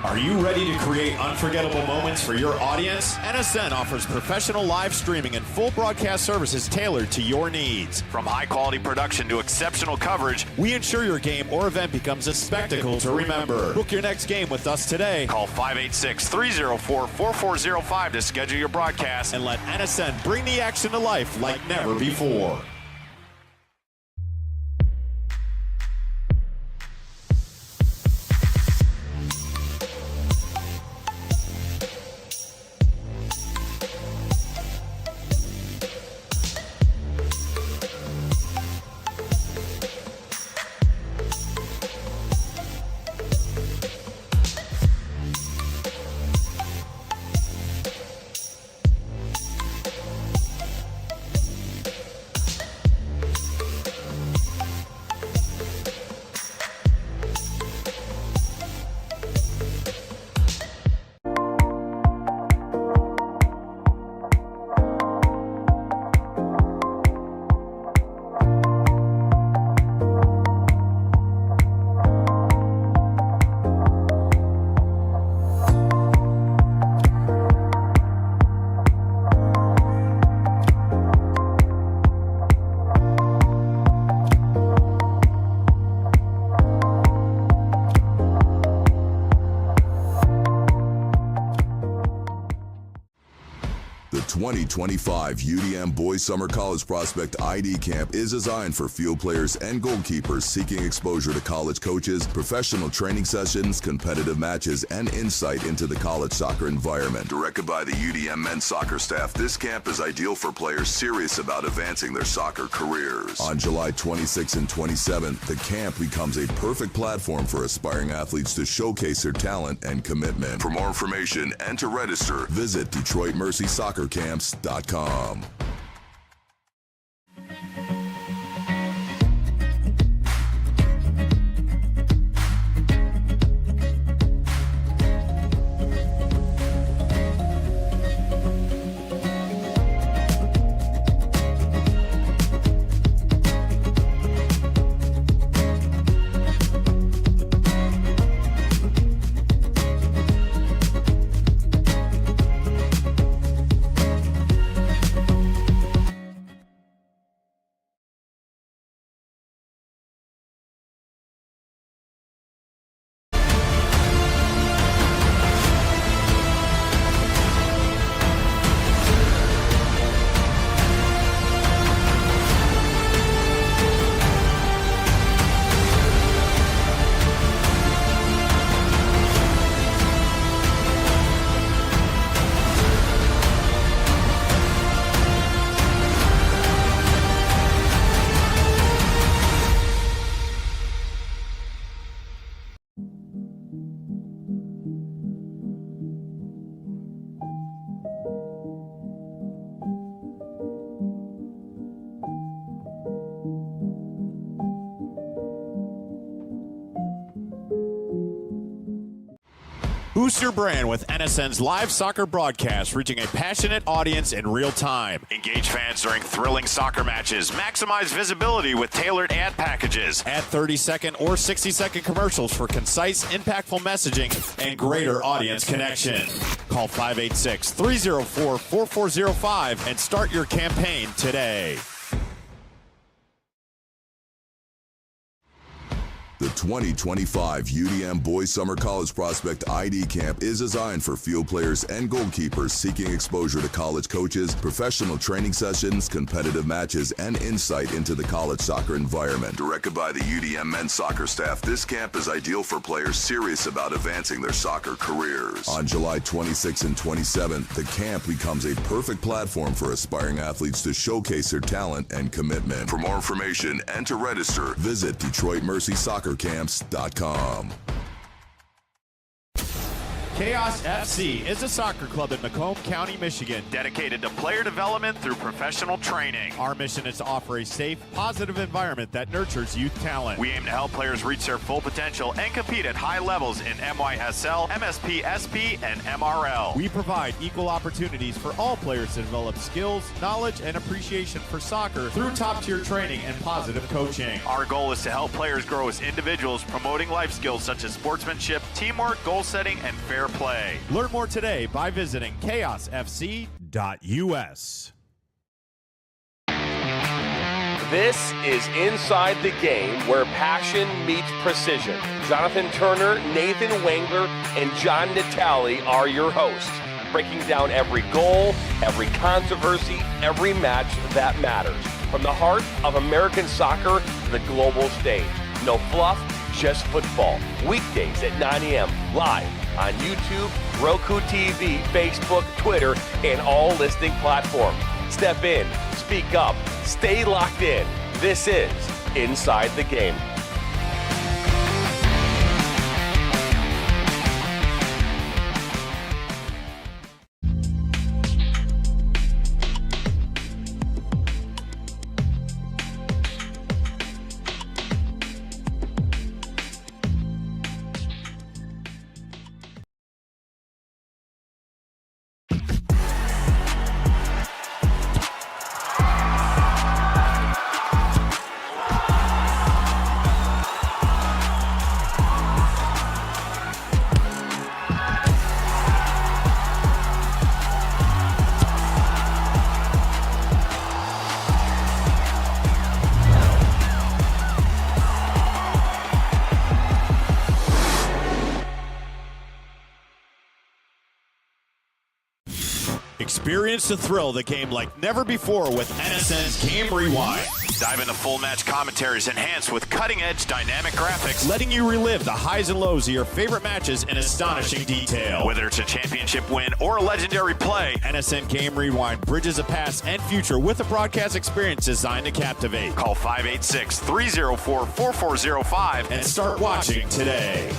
Are you ready to create unforgettable moments for your audience? NSN offers professional live streaming and full broadcast services tailored to your needs. From high-quality production to exceptional coverage, we ensure your game or event becomes a spectacle to remember. Book your next game with us today. Call 586-304-4405 to schedule your broadcast and let NSN bring the action to life like never before. 2025 UDM Boys Summer College Prospect ID Camp is designed for field players and goalkeepers seeking exposure to college coaches, professional training sessions, competitive matches, and insight into the college soccer environment. Directed by the UDM men's soccer staff, this camp is ideal for players serious about advancing their soccer careers. On July 26th and 27th, the camp becomes a perfect platform for aspiring athletes to showcase their talent and commitment. For more information and to register, visit DetroitMercySoccerCamps.com. Boost your brand with NSN's live soccer broadcast, reaching a passionate audience in real time. Engage fans during thrilling soccer matches. Maximize visibility with tailored ad packages. Add 30-second or 60-second commercials for concise, impactful messaging and greater audience connection. Call 586-304-4405 and start your campaign today. The 2025 UDM Boys Summer College Prospect ID Camp is designed for field players and goalkeepers seeking exposure to college coaches, professional training sessions, competitive matches, and insight into the college soccer environment. Directed by the UDM men's soccer staff, this camp is ideal for players serious about advancing their soccer careers. On July 26th and 27th, the camp becomes a perfect platform for aspiring athletes to showcase their talent and commitment. For more information and to register, visit DetroitMercySoccerCamps.com. Chaos FC is a soccer club in Macomb County, Michigan, dedicated to player development through professional training. Our mission is to offer a safe, positive environment that nurtures youth talent. We aim to help players reach their full potential and compete at high levels in MYSL, MSP, SP, and MRL. We provide equal opportunities for all players to develop skills, knowledge, and appreciation for soccer through top-tier training and positive coaching. Our goal is to help players grow as individuals, promoting life skills such as sportsmanship, teamwork, goal setting, and fair play. Learn more today by visiting chaosfc.us. This is Inside the Game, where passion meets precision. Jonathan Turner, Nathan Wangler, and John Natale are your hosts, breaking down every goal, every controversy, every match that matters. From the heart of American soccer to the global stage. No fluff, just football. Weekdays at 9 a.m. live on YouTube, Roku TV, Facebook, Twitter, and all listening platforms. Step in, speak up, stay locked in. This is Inside the Game. Experience the thrill of the game like never before with NSN's Game Rewind. Dive into full match commentaries enhanced with cutting-edge dynamic graphics, letting you relive the highs and lows of your favorite matches in astonishing detail. Whether it's a championship win or a legendary play, NSN Game Rewind bridges the past and future with a broadcast experience designed to captivate. Call 586-304-4405 and start watching today.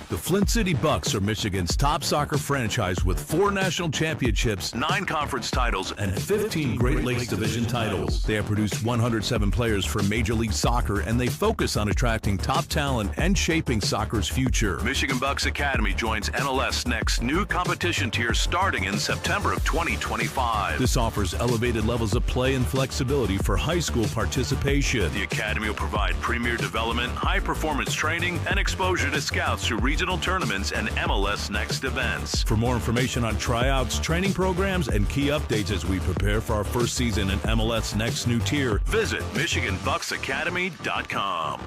The Flint City Bucks are Michigan's top soccer franchise with 4 national championships, 9 conference titles, and 15 Great Lakes Division titles. They have produced 107 players for Major League Soccer, and they focus on attracting top talent and shaping soccer's future. Michigan Bucks Academy joins MLS Next new competition tier starting in September of 2025. This offers elevated levels of play and flexibility for high school participation. The Academy will provide premier development, high-performance training, and exposure to scouts through regional tournaments and MLS Next events. For more information on tryouts, training programs, and key updates as we prepare for our first season in MLS Next new tier, visit MichiganBucksAcademy.com.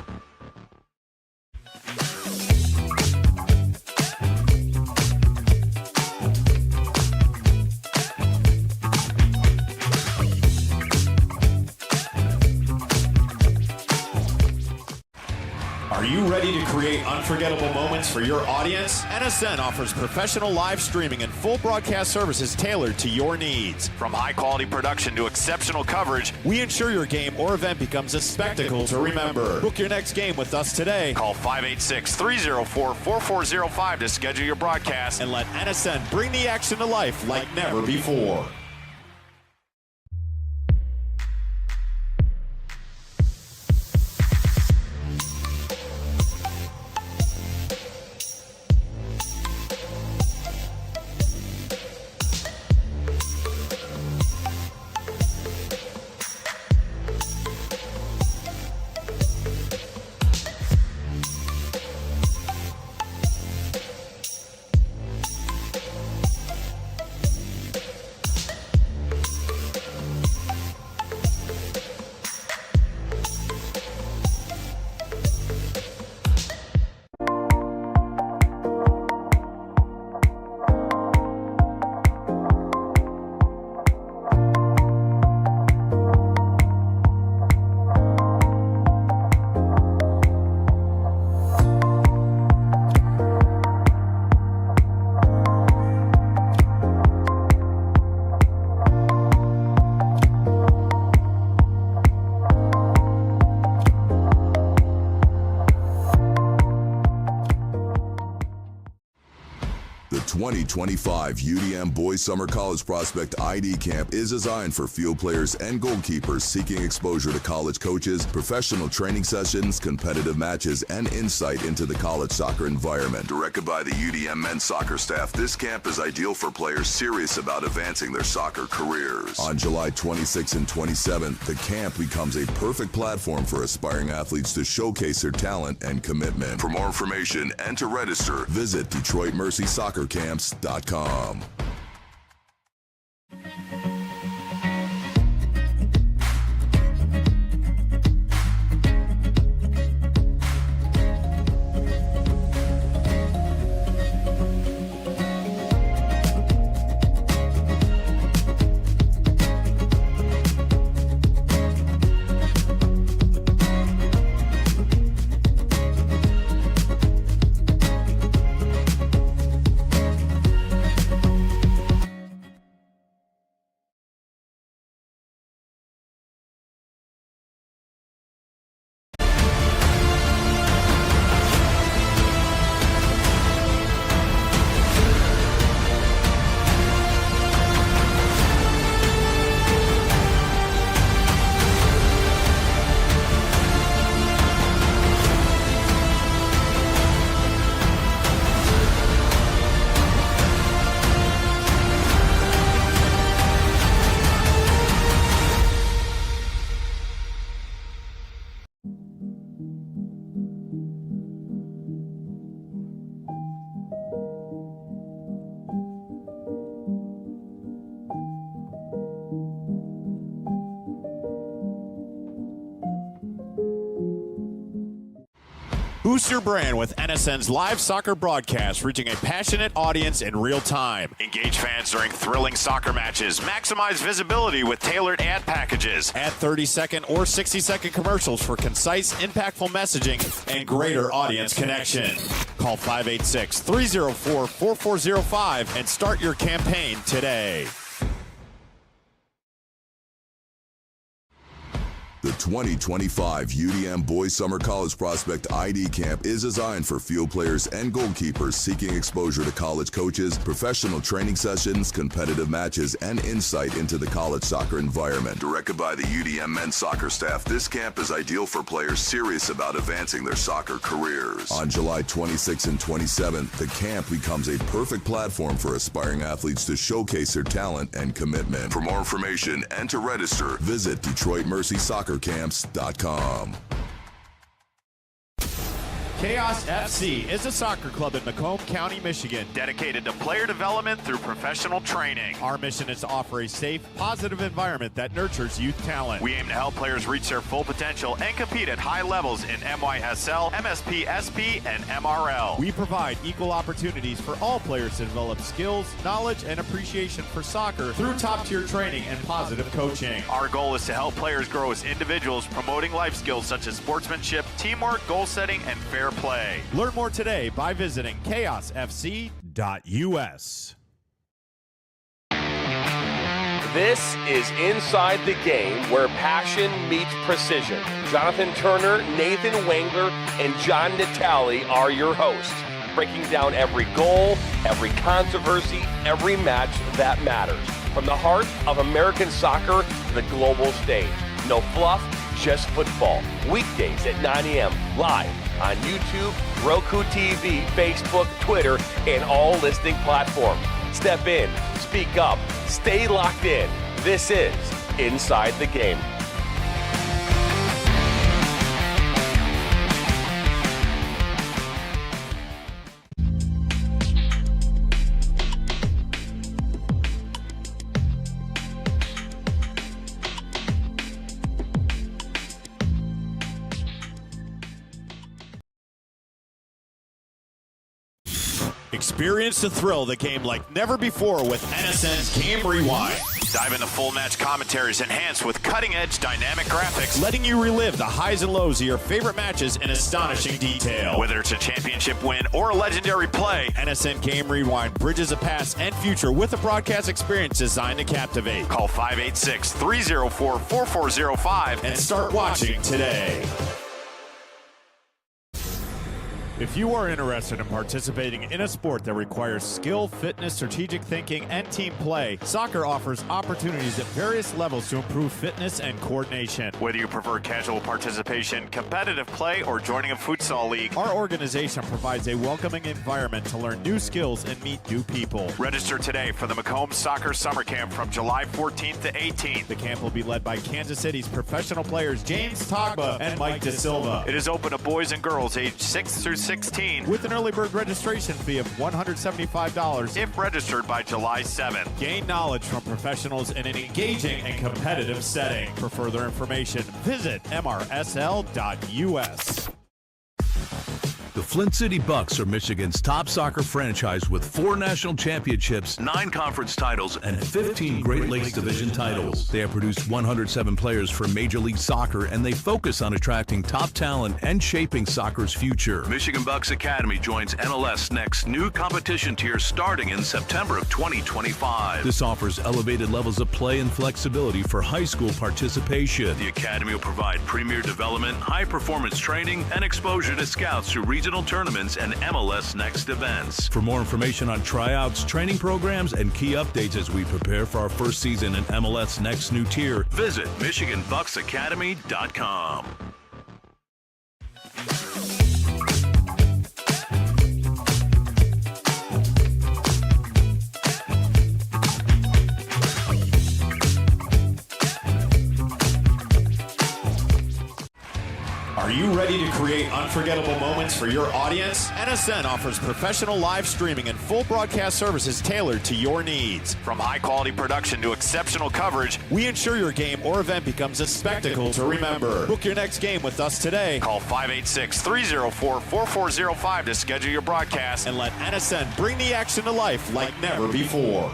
Are you ready to create unforgettable moments for your audience? NSN offers professional live streaming and full broadcast services tailored to your needs. From high-quality production to exceptional coverage, we ensure your game or event becomes a spectacle to remember. Book your next game with us today. Call 586-304-4405 to schedule your broadcast and let NSN bring the action to life like never before. The 2025 UDM Boys Summer College Prospect ID Camp is designed for field players and goalkeepers seeking exposure to college coaches, professional training sessions, competitive matches, and insight into the college soccer environment. Directed by the UDM men's soccer staff, this camp is ideal for players serious about advancing their soccer careers. On July 26th and 27th, the camp becomes a perfect platform for aspiring athletes to showcase their talent and commitment. For more information and to register, visit DetroitMercySoccerCamps.com. Boost your brand with NSN's live soccer broadcast, reaching a passionate audience in real time. Engage fans during thrilling soccer matches. Maximize visibility with tailored ad packages. Add 30-second or 60-second commercials for concise, impactful messaging and greater audience connection. Call 586-304-4405 and start your campaign today. The 2025 UDM Boys Summer College Prospect ID Camp is designed for field players and goalkeepers seeking exposure to college coaches, professional training sessions, competitive matches, and insight into the college soccer environment. Directed by the UDM men's soccer staff, this camp is ideal for players serious about advancing their soccer careers. On July 26th and 27th, the camp becomes a perfect platform for aspiring athletes to showcase their talent and commitment. For more information and to register, visit DetroitMercySoccerCamps.com. Chaos FC is a soccer club in Macomb County, Michigan, dedicated to player development through professional training. Our mission is to offer a safe, positive environment that nurtures youth talent. We aim to help players reach their full potential and compete at high levels in MYSL, MSP, SP, and MRL. We provide equal opportunities for all players to develop skills, knowledge, and appreciation for soccer through top-tier training and positive coaching. Our goal is to help players grow as individuals, promoting life skills such as sportsmanship, teamwork, goal setting, and fair play. Learn more today by visiting chaosfc.us. This is Inside the Game, where passion meets precision. Jonathan Turner, Nathan Wengler, and John Natale are your hosts, breaking down every goal, every controversy, every match that matters. From the heart of American soccer to the global stage. No fluff, just football. Weekdays at 9 a.m. live on YouTube, Roku TV, Facebook, Twitter, and all listening platforms. Step in, speak up, stay locked in. This is Inside the Game. Experience the thrill of the game like never before with NSN's Game Rewind. Dive into full match commentaries enhanced with cutting-edge dynamic graphics, letting you relive the highs and lows of your favorite matches in astonishing detail. Whether it's a championship win or a legendary play, NSN Game Rewind bridges the past and future with a broadcast experience designed to captivate. Call 586-304-4405 and start watching today. If you are interested in participating in a sport that requires skill, fitness, strategic thinking, and team play, soccer offers opportunities at various levels to improve fitness and coordination. Whether you prefer casual participation, competitive play, or joining a futsal league, our organization provides a welcoming environment to learn new skills and meet new people. Register today for the Macomb Soccer Summer Camp from July 14th to 18th. The camp will be led by Kansas City's professional players James Togba and Mike De Silva. It is open to boys and girls aged 6 through 16 with an early bird registration fee of $175 if registered by July 7th. Gain knowledge from professionals in an engaging and competitive setting. For further information, visit mrsl.us. The Flint City Bucks are Michigan's top soccer franchise with 4 national championships, 9 conference titles, and 15 Great Lakes Division titles. They have produced 107 players for Major League Soccer, and they focus on attracting top talent and shaping soccer's future. Michigan Bucks Academy joins MLS Next new competition tier starting in September of 2025. This offers elevated levels of play and flexibility for high school participation. The Academy will provide premier development, high-performance training, and exposure to scouts through regional tournaments and MLS Next events. For more information on tryouts, training programs, and key updates as we prepare for our first season in MLS Next new tier, visit MichiganBucksAcademy.com. Are you ready to create unforgettable moments for your audience? NSN offers professional live streaming and full broadcast services tailored to your needs. From high-quality production to exceptional coverage, we ensure your game or event becomes a spectacle to remember. Book your next game with us today. Call 586-304-4405 to schedule your broadcast and let NSN bring the action to life like never before.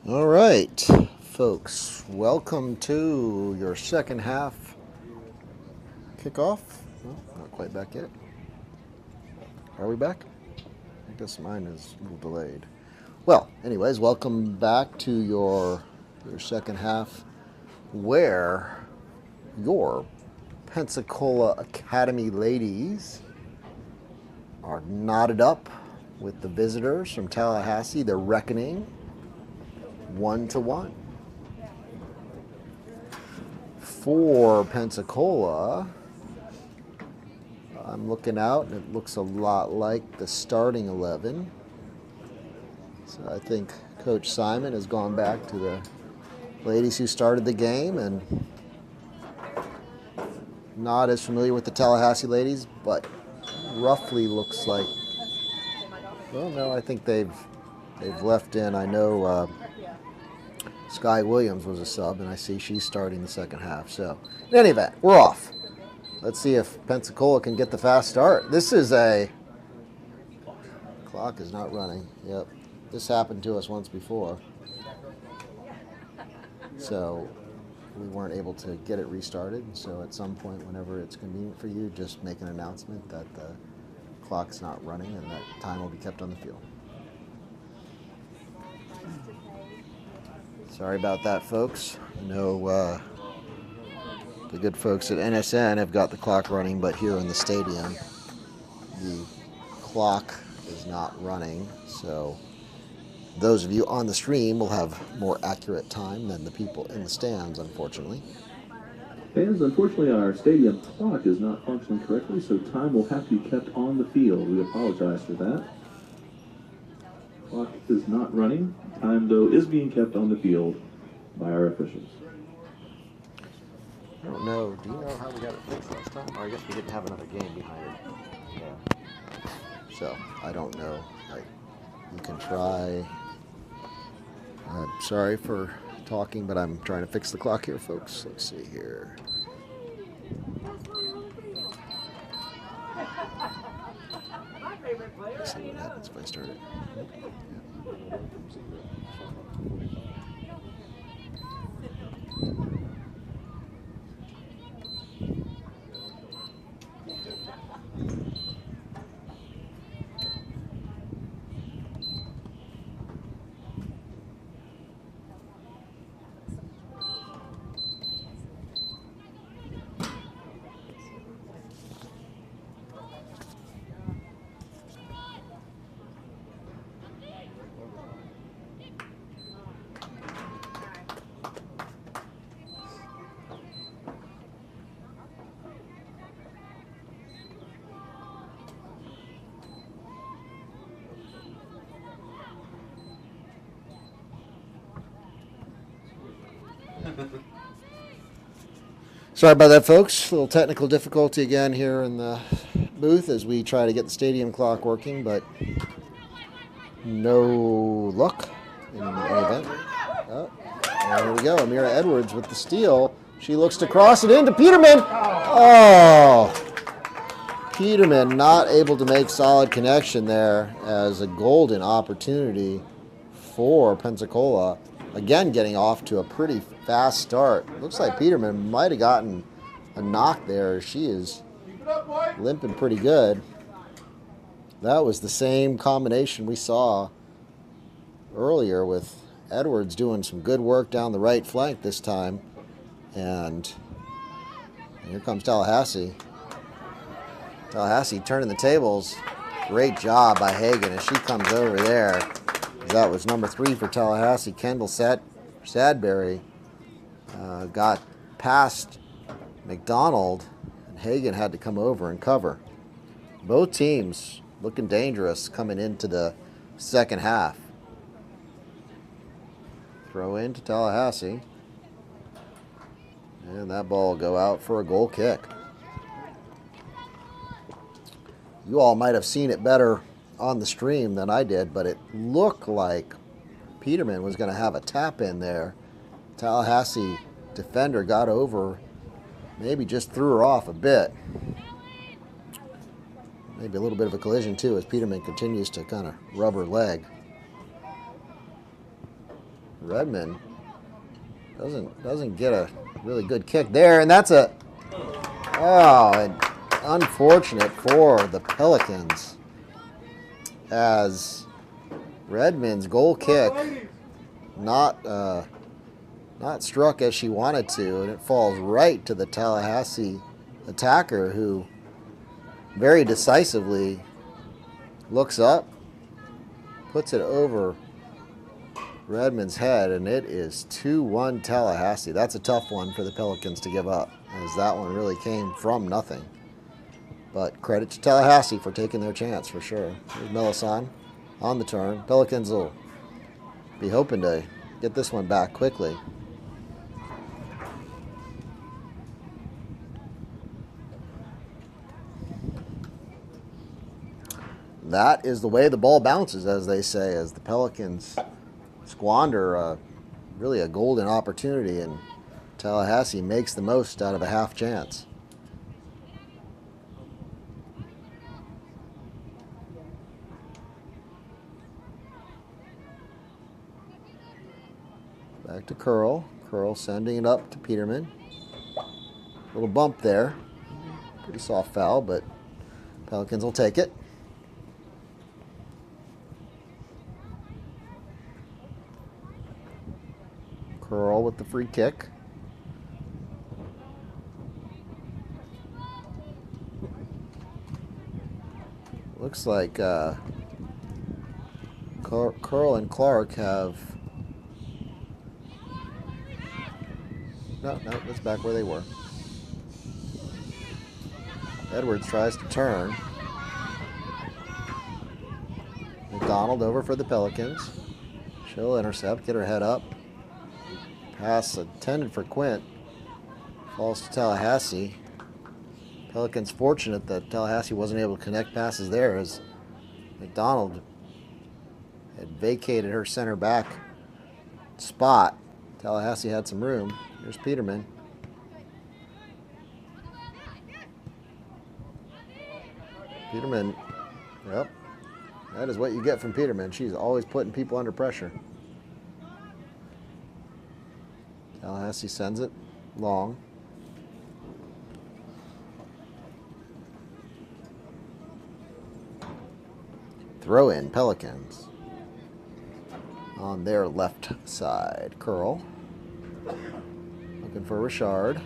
All right, folks, welcome to your second half kickoff. Well, not quite back yet. Are we back? I guess mine is a little delayed. Well, anyways, welcome back to your second half, where your Pensacola Academy ladies are knotted up with the visitors from Tallahassee. They're reckoning 1-1. For Pensacola, I'm looking out and it looks a lot like the starting 11. So I think Coach Simon has gone back to the ladies who started the game and not as familiar with the Tallahassee ladies, but roughly looks like, well, no, I think they've left in, I know Sky Williams was a sub, and I see she's starting the second half. So, in any event, we're off. Let's see if Pensacola can get the fast start. This is clock is not running. Yep. This happened to us once before. So, we weren't able to get it restarted. So, at some point, whenever it's convenient for you, just make an announcement that the clock's not running and that time will be kept on the field. Sorry about that, folks. I know the good folks at NSN have got the clock running, but here in the stadium, the clock is not running. So those of you on the stream will have more accurate time than the people in the stands, unfortunately. Fans, unfortunately, our stadium clock is not functioning correctly, so time will have to be kept on the field. We apologize for that. Clock is not running. Time, though, is being kept on the field by our officials. I don't know. Do you know how we got it fixed last time? Or I guess we didn't have another game behind it. Yeah. So, I don't know. You can try. I'm sorry for talking, but I'm trying to fix the clock here, folks. Let's see here. Let's see what happens if I start it. Sorry about that, folks. A little technical difficulty again here in the booth as we try to get the stadium clock working, but no luck in any event. Oh, there we go. Amira Edwards with the steal. She looks to cross it into Peterman. Oh! Peterman not able to make solid connection there as a golden opportunity for Pensacola. Again, getting off to a pretty fast start. Looks like Peterman might have gotten a knock there. She is limping pretty good. That was the same combination we saw earlier with Edwards doing some good work down the right flank this time. And here comes Tallahassee. Tallahassee turning the tables. Great job by Hagan as she comes over there. That was number 3 for Tallahassee. Kendall Sadberry got past McDonald, and Hagan had to come over and cover. Both teams looking dangerous coming into the second half. Throw in to Tallahassee. And that ball will go out for a goal kick. You all might have seen it better on the stream than I did, but it looked like Peterman was going to have a tap in there. Tallahassee defender got over, maybe just threw her off a bit. Maybe a little bit of a collision too as Peterman continues to kind of rub her leg. Redmond doesn't get a really good kick there, and that's and unfortunate for the Pelicans as Redmond's goal kick not struck as she wanted to, and it falls right to the Tallahassee attacker, who very decisively looks up, puts it over Redmond's head, and it is 2-1 Tallahassee. That's a tough one for the Pelicans to give up, as that one really came from nothing. But credit to Tallahassee for taking their chance, for sure. Here's Melisson on the turn. Pelicans will be hoping to get this one back quickly. That is the way the ball bounces, as they say, as the Pelicans squander really a golden opportunity, and Tallahassee makes the most out of a half chance. Back to Curl. Curl sending it up to Peterman. Little bump there. Pretty soft foul, but Pelicans will take it. Curl with the free kick. Looks like Curl and Clark have... No, that's back where they were. Edwards tries to turn. McDonald over for the Pelicans. She'll intercept, get her head up. Pass intended for Quint. Falls to Tallahassee. Pelicans fortunate that Tallahassee wasn't able to connect passes there, as McDonald had vacated her center back spot. Tallahassee had some room. Here's Peterman. Peterman, yep. That is what you get from Peterman. She's always putting people under pressure. Tallahassee sends it long. Throw in Pelicans on their left side. Curl looking for Richard.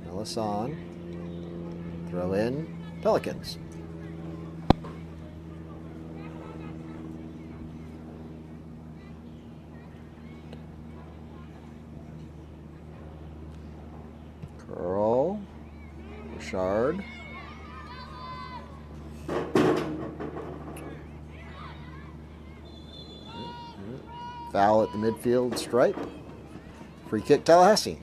Melisson. Throw in Pelicans. Curl. Richard. Foul at the midfield stripe. Free kick, Tallahassee.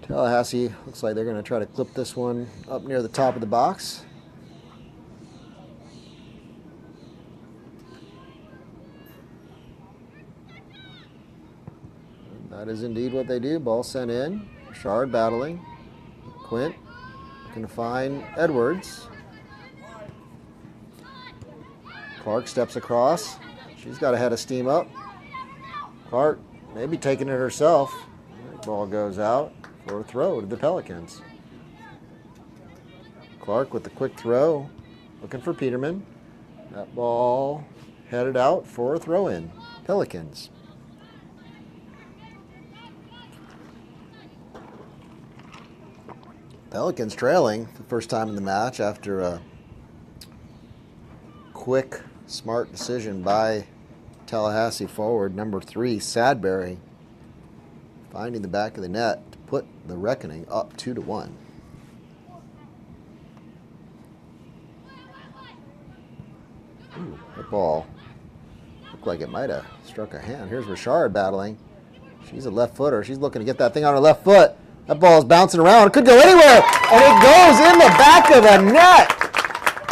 Tallahassee looks like they're going to try to clip this one up near the top of the box. That is indeed what they do. Ball sent in. Shard battling. Quint looking to find Edwards. Clark steps across. She's got a head of steam up. Clark maybe taking it herself. Ball goes out for a throw to the Pelicans. Clark with the quick throw, looking for Peterman. That ball headed out for a throw in. Pelicans. Pelicans trailing for the first time in the match after a quick, smart decision by Tallahassee forward number 3, Sadberry, finding the back of the net to put the Reckoning up 2-1. Ooh, that ball looked like it might have struck a hand. Here's Richard battling. She's a left footer. She's looking to get that thing on her left foot. That ball is bouncing around. It could go anywhere. And it goes in the back of the net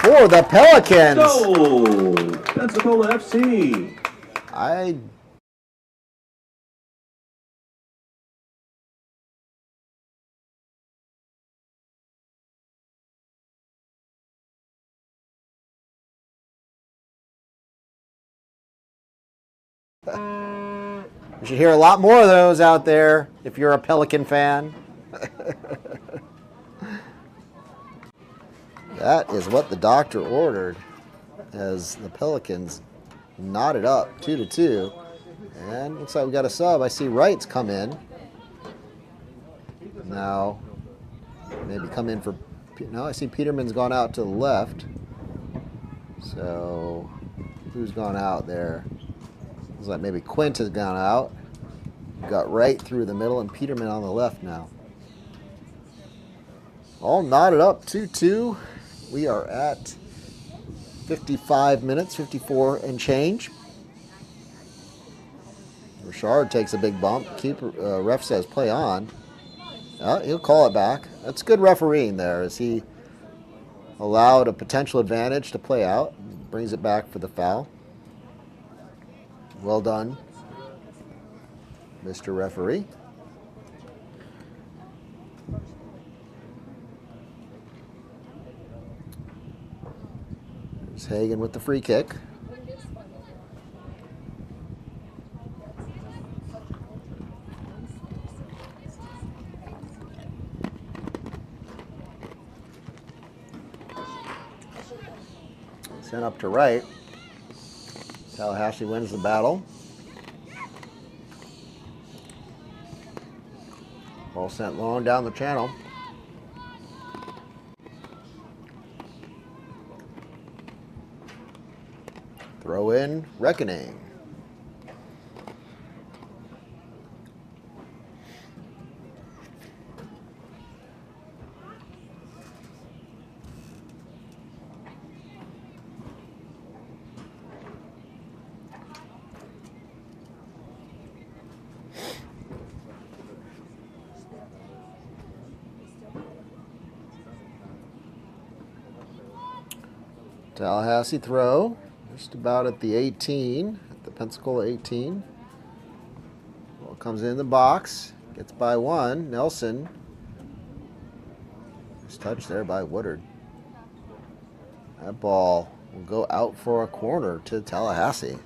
for the Pelicans. Goal! Pensacola FC. I You should hear a lot more of those out there if you're a Pelican fan. That is what the doctor ordered as the Pelicans knotted up 2-2. And looks like we got a sub. I see Wright's come in. Now, maybe come in for... No, I see Peterman's gone out to the left. So, who's gone out there? Looks like maybe Quint has gone out. Got right through the middle, and Peterman on the left now. All knotted up, 2-2. We are at 55 minutes, 54 and change. Richard takes a big bump. Ref says play on. He'll call it back. That's good refereeing there as he allowed a potential advantage to play out. Brings it back for the foul. Well done, Mr. Referee. There's Hagan with the free kick. Sent up to right. Tallahassee wins the battle. Ball sent long down the channel. Throw in, Reckoning. Tallahassee throw, just about at the 18, at the Pensacola 18. Ball comes in the box, gets by one. Nelson. Nice touch there by Woodard. That ball will go out for a corner to Tallahassee.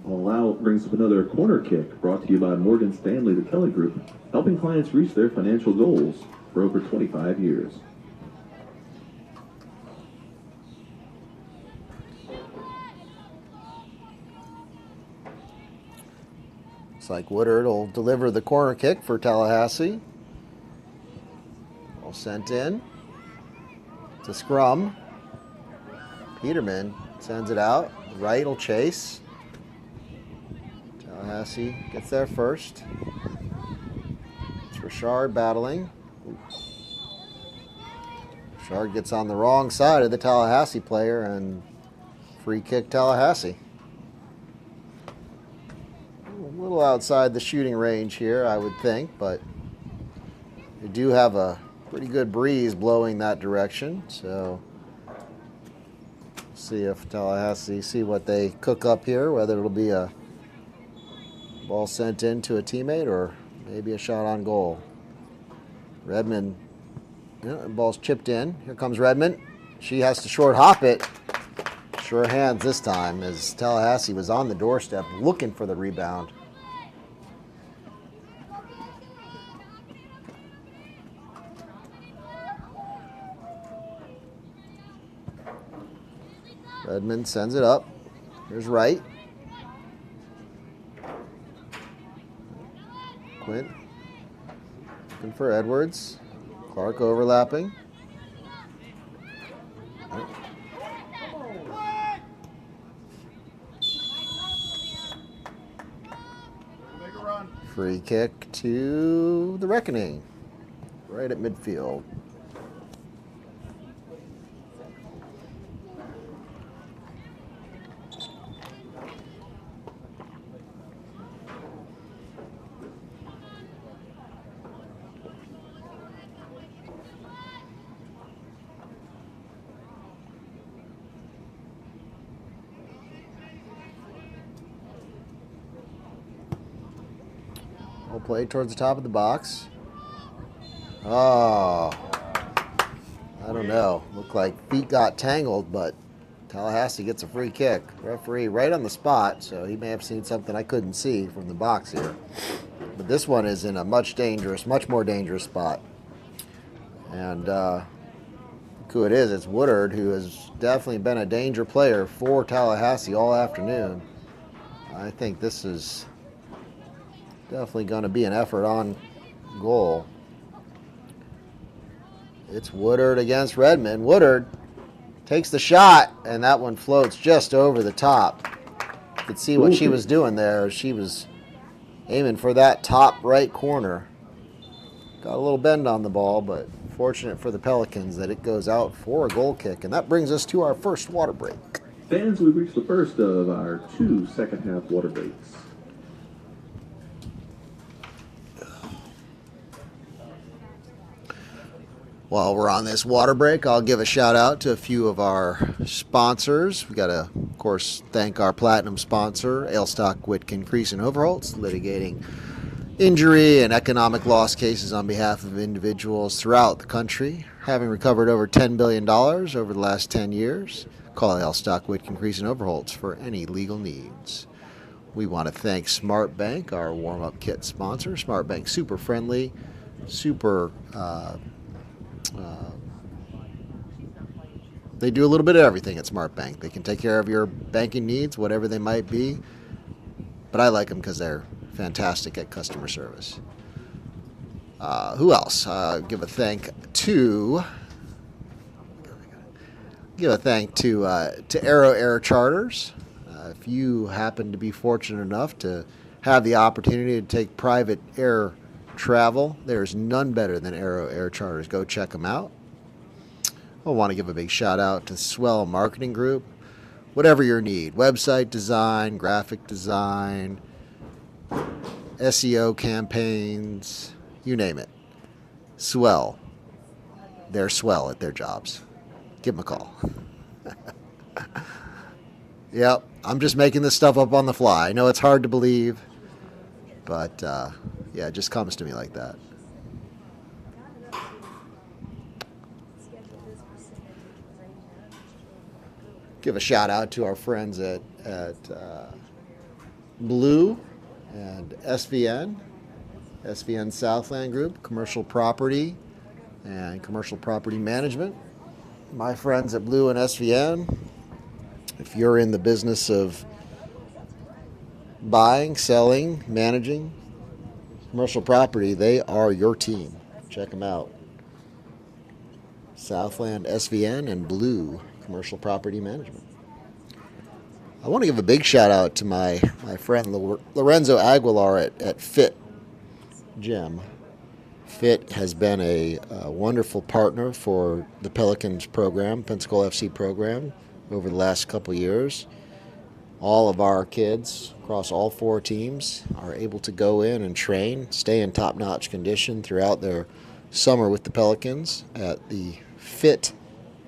All out brings up another corner kick, brought to you by Morgan Stanley, the Kelly Group, helping clients reach their financial goals for over 25 years. Like Woodard will deliver the corner kick for Tallahassee. All sent in. It's a scrum. Peterman sends it out. Wright will chase. Tallahassee gets there first. It's Richard battling. Richard gets on the wrong side of the Tallahassee player and free kick Tallahassee. A little outside the shooting range here, I would think, but they do have a pretty good breeze blowing that direction, so see if Tallahassee see what they cook up here, whether it'll be a ball sent in to a teammate or maybe a shot on goal. Redmond, yeah, the ball's chipped in. Here comes Redmond. She has to short hop it. Sure hands this time as Tallahassee was on the doorstep looking for the rebound. Redmond sends it up. Here's Wright. Quint looking for Edwards. Clark overlapping. Free kick to the Reckoning, right at midfield. Ball played towards the top of the box. Oh, I don't know. Looked like feet got tangled, but Tallahassee gets a free kick. Referee right on the spot, so he may have seen something I couldn't see from the box here. But this one is in a much more dangerous spot. And who it is, it's Woodard, who has definitely been a danger player for Tallahassee all afternoon. I think this is definitely going to be an effort on goal. It's Woodard against Redmond. Woodard takes the shot, and that one floats just over the top. You could see what she was doing there. She was aiming for that top right corner. Got a little bend on the ball, but fortunate for the Pelicans that it goes out for a goal kick. And that brings us to our first water break. Fans, we've reached the first of our 2 second-half water breaks. While we're on this water break, I'll give a shout out to a few of our sponsors. We got to, of course, thank our platinum sponsor, Ailstock, Witkin, Crease, and Overholtz, litigating injury and economic loss cases on behalf of individuals throughout the country, having recovered over $10 billion over the last 10 years. Call Ailstock, Witkin, Crease, and Overholtz for any legal needs. We want to thank Smart Bank, our warm-up kit sponsor. Smart Bank, super friendly, super... they do a little bit of everything at Smart Bank. They can take care of your banking needs, whatever they might be. But I like them because they're fantastic at customer service. Who else? Give a thank to Aero Air Charters. If you happen to be fortunate enough to have the opportunity to take private air travel, there's none better than Aero Air Charters. Go check them out. I want to give a big shout out to Swell Marketing Group. Whatever your need, website design, graphic design, SEO campaigns, you name it. Swell. They're swell at their jobs. Give them a call. Yep, I'm just making this stuff up on the fly. I know it's hard to believe, but yeah, it just comes to me like that. Give a shout out to our friends at Blue and SVN Southland Group, Commercial Property and Commercial Property Management. My friends at Blue and SVN, if you're in the business of buying, selling, managing commercial property, they are your team. Check them out. Southland SVN and Blue Commercial Property Management. I want to give a big shout out to my friend Lorenzo Aguilar at Fit Gym. Fit has been a wonderful partner for the Pelicans program, Pensacola FC program, over the last couple years. All of our kids across all 4 teams are able to go in and train, stay in top-notch condition throughout their summer with the Pelicans at the Fit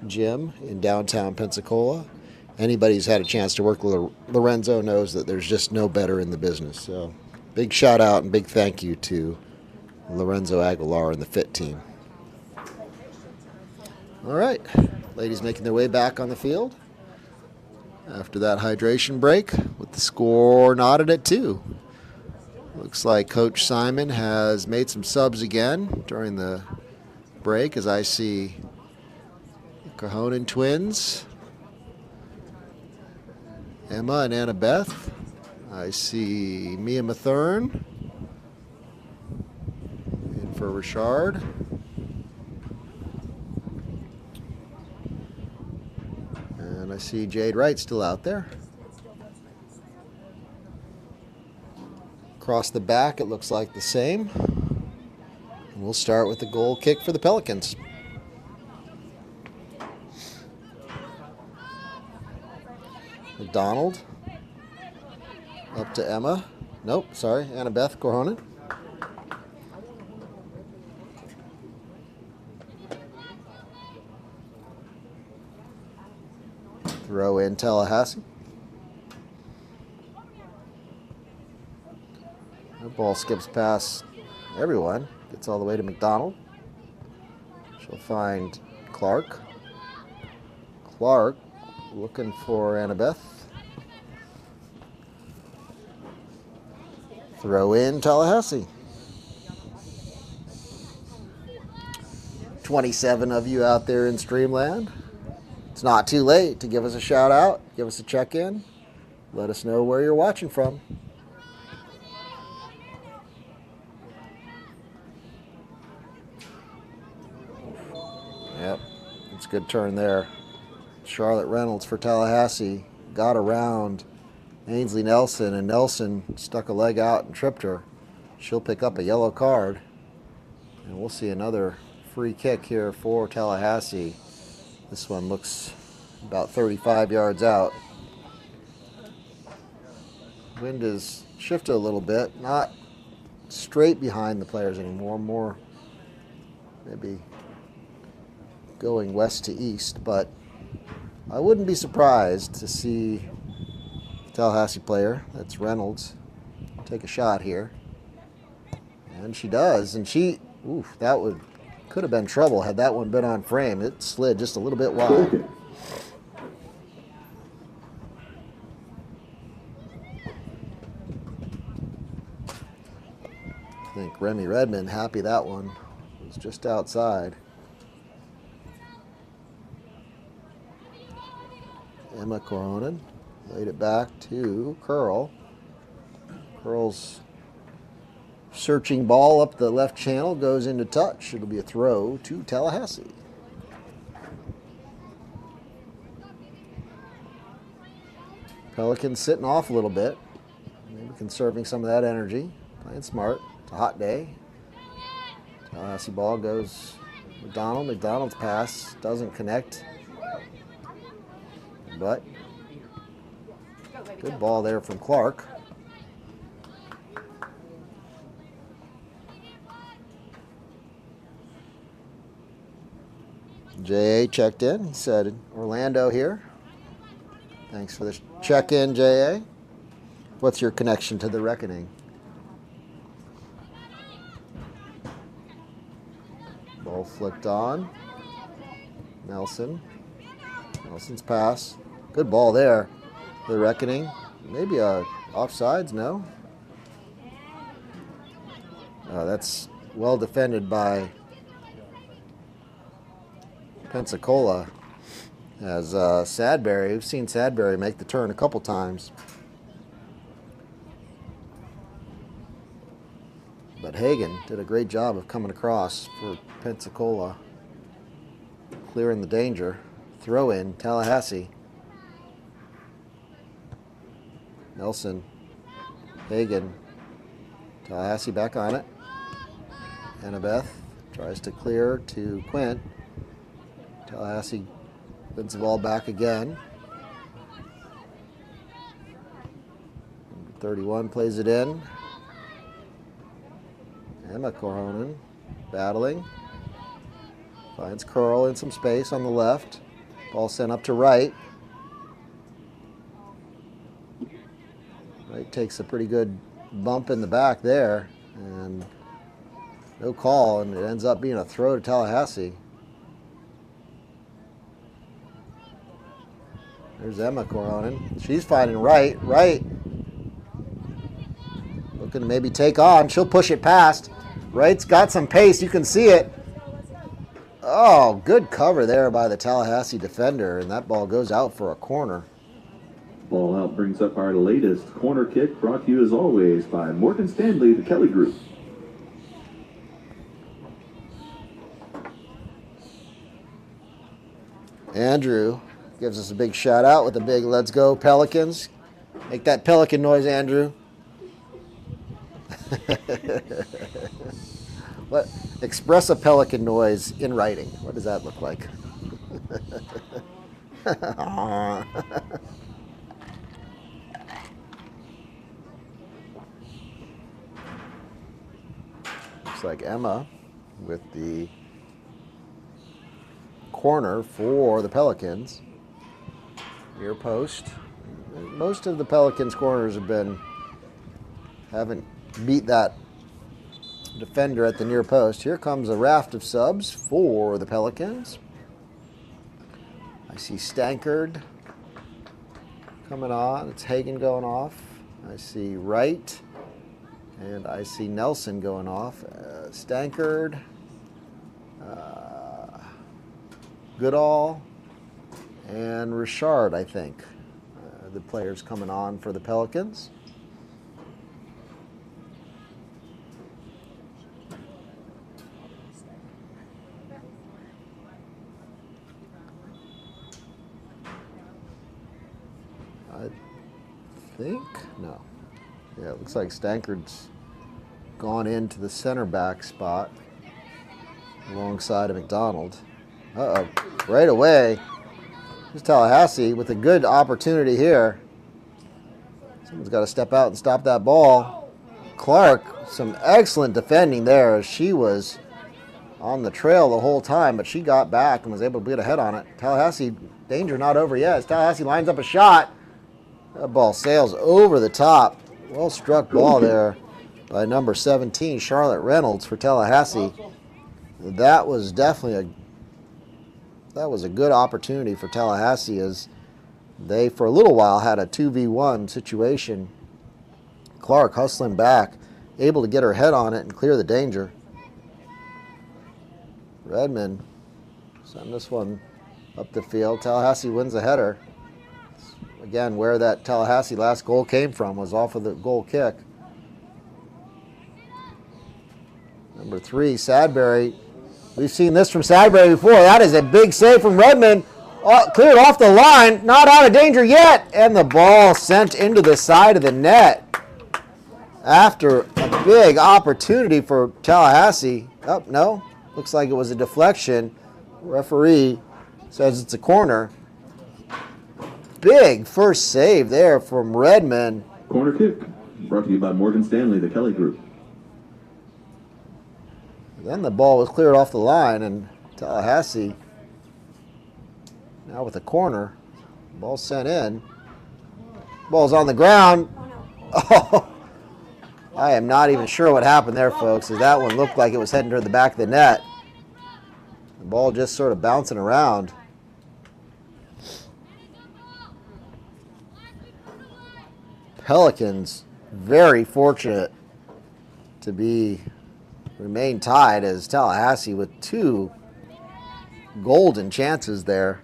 Gym in downtown Pensacola. Anybody who's had a chance to work with Lorenzo knows that there's just no better in the business. So big shout out and big thank you to Lorenzo Aguilar and the Fit team. All right, ladies making their way back on the field after that hydration break with the score knotted at 2. Looks like Coach Simon has made some subs again during the break, as I see the Cahonen twins, Emma and Annabeth. I see Mia Mathern in for Richard. And I see Jade Wright still out there. Across the back, it looks like the same. And we'll start with the goal kick for the Pelicans. McDonald. Up to Emma. Nope, sorry, Annabeth Corhonen. Throw in Tallahassee. The ball skips past everyone. Gets all the way to McDonald. She'll find Clark. Clark looking for Annabeth. Throw in Tallahassee. 27 of you out there in Streamland. It's not too late to give us a shout out, give us a check in. Let us know where you're watching from. Yep, it's a good turn there. Charlotte Reynolds for Tallahassee got around Ainsley Nelson, and Nelson stuck a leg out and tripped her. She'll pick up a yellow card, and we'll see another free kick here for Tallahassee. This one looks about 35 yards out. Wind is shifted a little bit, not straight behind the players anymore, more maybe going west to east, but I wouldn't be surprised to see the Tallahassee player, that's Reynolds, take a shot here. And she does, and that could have been trouble had that one been on frame. It slid just a little bit wide. I think Remy Redmond happy that one was just outside. Emma Coronin laid it back to Curl. Curl's searching ball up the left channel goes into touch. It'll be a throw to Tallahassee. Pelicans sitting off a little bit. Maybe conserving some of that energy. Playing smart. It's a hot day. Tallahassee ball goes McDonald. McDonald's pass doesn't connect. But good ball there from Clark. J.A. checked in. He said, Orlando here. Thanks for the check-in, J.A. What's your connection to the reckoning? Ball flicked on. Nelson. Nelson's pass. Good ball there. The reckoning. Maybe offsides, no? That's well defended by Pensacola. As Sadberry, we've seen Sadberry make the turn a couple times. But Hagan did a great job of coming across for Pensacola, clearing the danger. Throw in Tallahassee. Nelson, Hagan, Tallahassee back on it. Annabeth tries to clear to Quint. Tallahassee wins the ball back again. 31 plays it in. Emma Coronin battling. Finds Curl in some space on the left. Ball sent up to Wright. Wright takes a pretty good bump in the back there. And no call, and it ends up being a throw to Tallahassee. There's Emma Coronin. She's finding Wright. Wright looking to maybe take on. She'll push it past. Wright's got some pace. You can see it. Oh, good cover there by the Tallahassee defender, and that ball goes out for a corner. Ball out brings up our latest corner kick, brought to you as always by Morgan Stanley, the Kelly Group. Andrew gives us a big shout out with a big "Let's go Pelicans." Make that Pelican noise, Andrew. What? Express a Pelican noise in writing. What does that look like? Looks like Emma with the corner for the Pelicans. Near post. Most of the Pelicans corners haven't beat that defender at the near post. Here comes a raft of subs for the Pelicans. I see Stankard coming on. It's Hagan going off. I see Wright. And I see Nelson going off. Stankard. Goodall. And Richard, I think. The players coming on for the Pelicans. No. Yeah, it looks like Stankard's gone into the center back spot alongside of McDonald. Uh-oh. Right away. Here's Tallahassee with a good opportunity here. Someone's got to step out and stop that ball. Clark, some excellent defending there. She was on the trail the whole time, but she got back and was able to get a head on it. Tallahassee, danger not over yet. As Tallahassee lines up a shot. That ball sails over the top. Well struck ball there by number 17, Charlotte Reynolds for Tallahassee. That was definitely a good opportunity for Tallahassee, as they for a little while had a 2v1 situation. Clark hustling back, able to get her head on it and clear the danger. Redmond send this one up the field. Tallahassee wins the header. Again, where that Tallahassee last goal came from was off of the goal kick. Number 3, Sadbury. We've seen this from Sadbury before. That is a big save from Redmond. Cleared off the line, not out of danger yet. And the ball sent into the side of the net. After a big opportunity for Tallahassee. Oh, no. Looks like it was a deflection. Referee says it's a corner. Big first save there from Redmond. Corner kick, brought to you by Morgan Stanley, the Kelly Group. Then the ball was cleared off the line, and Tallahassee now with a corner. Ball sent in. Ball's on the ground. Oh, I am not even sure what happened there, folks, as that one looked like it was heading toward the back of the net. The ball just sort of bouncing around. Pelicans very fortunate to remain tied, as Tallahassee with 2 golden chances there.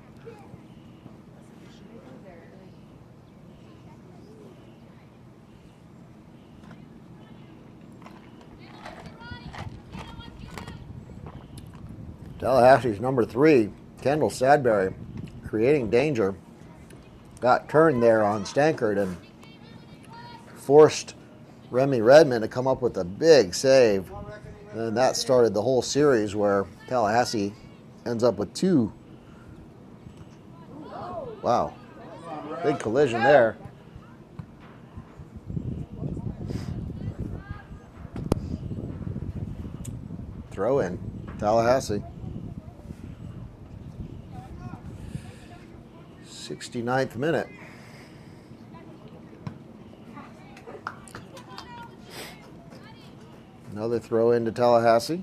Tallahassee's number 3, Kendall Sadbury, creating danger. Got turned there on Stankard, and forced Remy Redmond to come up with a big save. And that started the whole series where Tallahassee ends up with 2. Wow. Big collision there. Throw in, Tallahassee. 69th minute. Another throw into Tallahassee.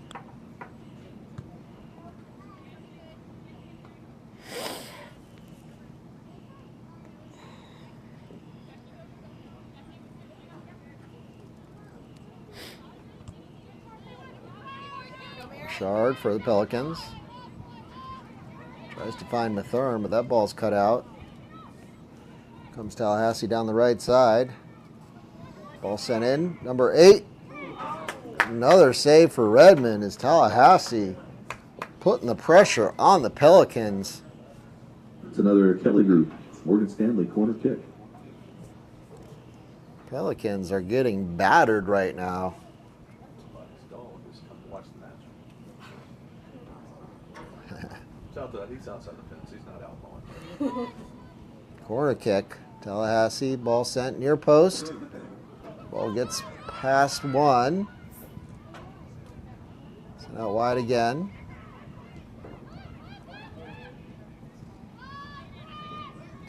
Shard for the Pelicans. Tries to find Mathern, but that ball's cut out. Comes Tallahassee down the right side. Ball sent in. Number 8. Another save for Redmond is Tallahassee putting the pressure on the Pelicans. It's another Kelly Group Morgan Stanley corner kick. Pelicans are getting battered right now. He's outside the fence. He's not out mowing. Corner kick. Tallahassee, ball sent near post. Ball gets past 1. Sent out wide again.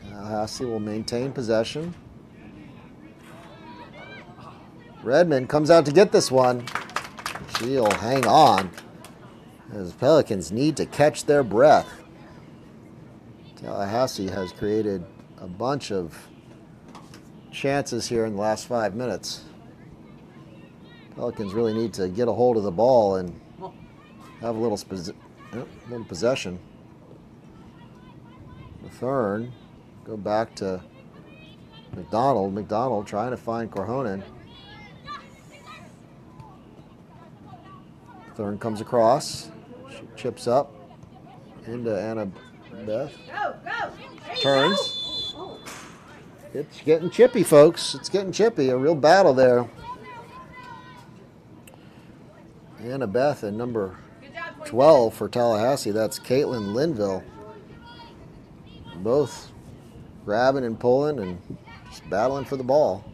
Tallahassee will maintain possession. Redmond comes out to get this one. She'll hang on, as Pelicans need to catch their breath. Tallahassee has created a bunch of chances here in the last 5 minutes. Pelicans really need to get a hold of the ball and have a little possession. Mathern, go back to McDonald. McDonald trying to find Corhonen. Mathern comes across. She chips up into Annabeth. Turns. It's getting chippy, folks. It's getting chippy. A real battle there. Annabeth and number 12 for Tallahassee. That's Caitlin Linville. Both grabbing and pulling and just battling for the ball.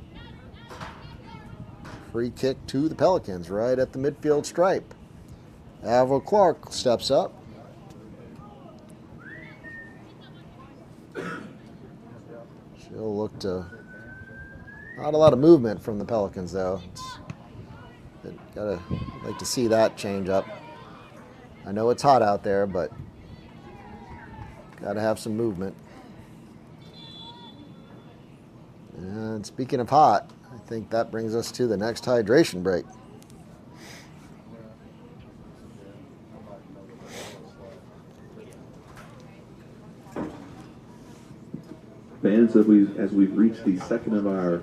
Free kick to the Pelicans right at the midfield stripe. Avril Clark steps up. She'll look to... Not a lot of movement from the Pelicans, though. Gotta like to see that change up. I know it's hot out there, but gotta have some movement. And speaking of hot, I think that brings us to the next hydration break. Fans, as we've reached the second of our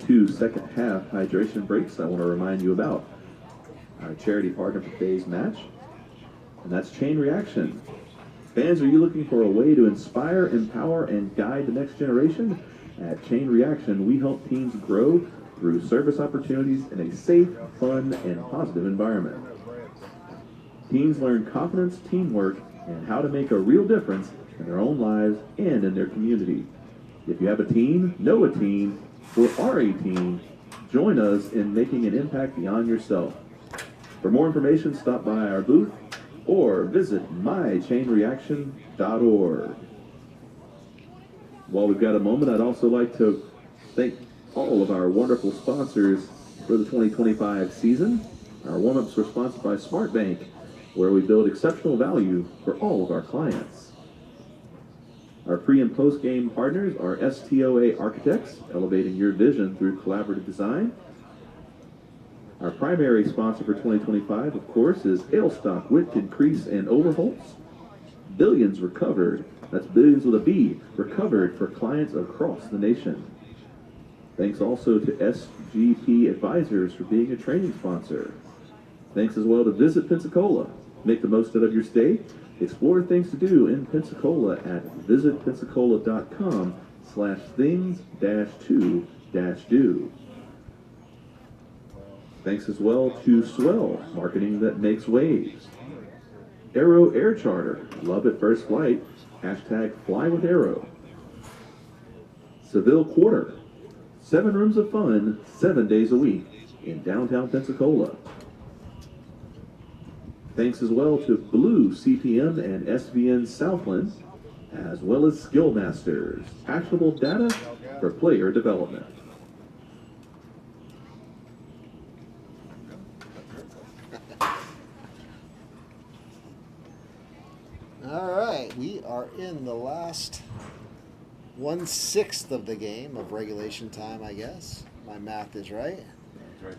2 second half hydration breaks, I want to remind you about our charity partner for today's match, and that's Chain Reaction. Fans, are you looking for a way to inspire, empower, and guide the next generation? At Chain Reaction, we help teams grow through service opportunities in a safe, fun, and positive environment. Teams learn confidence, teamwork, and how to make a real difference in their own lives and in their community. If you have a team, know a team, or are a team, join us in making an impact beyond yourself. For more information, stop by our booth or visit mychainreaction.org. While we've got a moment, I'd also like to thank all of our wonderful sponsors for the 2025 season. Our warm-ups were sponsored by Smart Bank, where we build exceptional value for all of our clients. Our pre- and post-game partners are STOA Architects, elevating your vision through collaborative design. Our primary sponsor for 2025, of course, is Ailstock, Whitkin, Crease, and Overholtz. Billions Recovered, that's billions with a B, recovered for clients across the nation. Thanks also to SGP Advisors for being a training sponsor. Thanks as well to Visit Pensacola. Make the most out of your stay. Explore things to do in Pensacola at visitpensacola.com/things-to-do. Thanks as well to Swell, marketing that makes waves. Aero Air Charter, love at first flight, hashtag fly with Aero. Seville Quarter, 7 rooms of fun, 7 days a week in downtown Pensacola. Thanks as well to Blue CPM and SVN Southland, as well as Skill Masters, actionable data for player development. All right, we are in the last 1/6 of the game of regulation time, I guess. My math is right. That's right.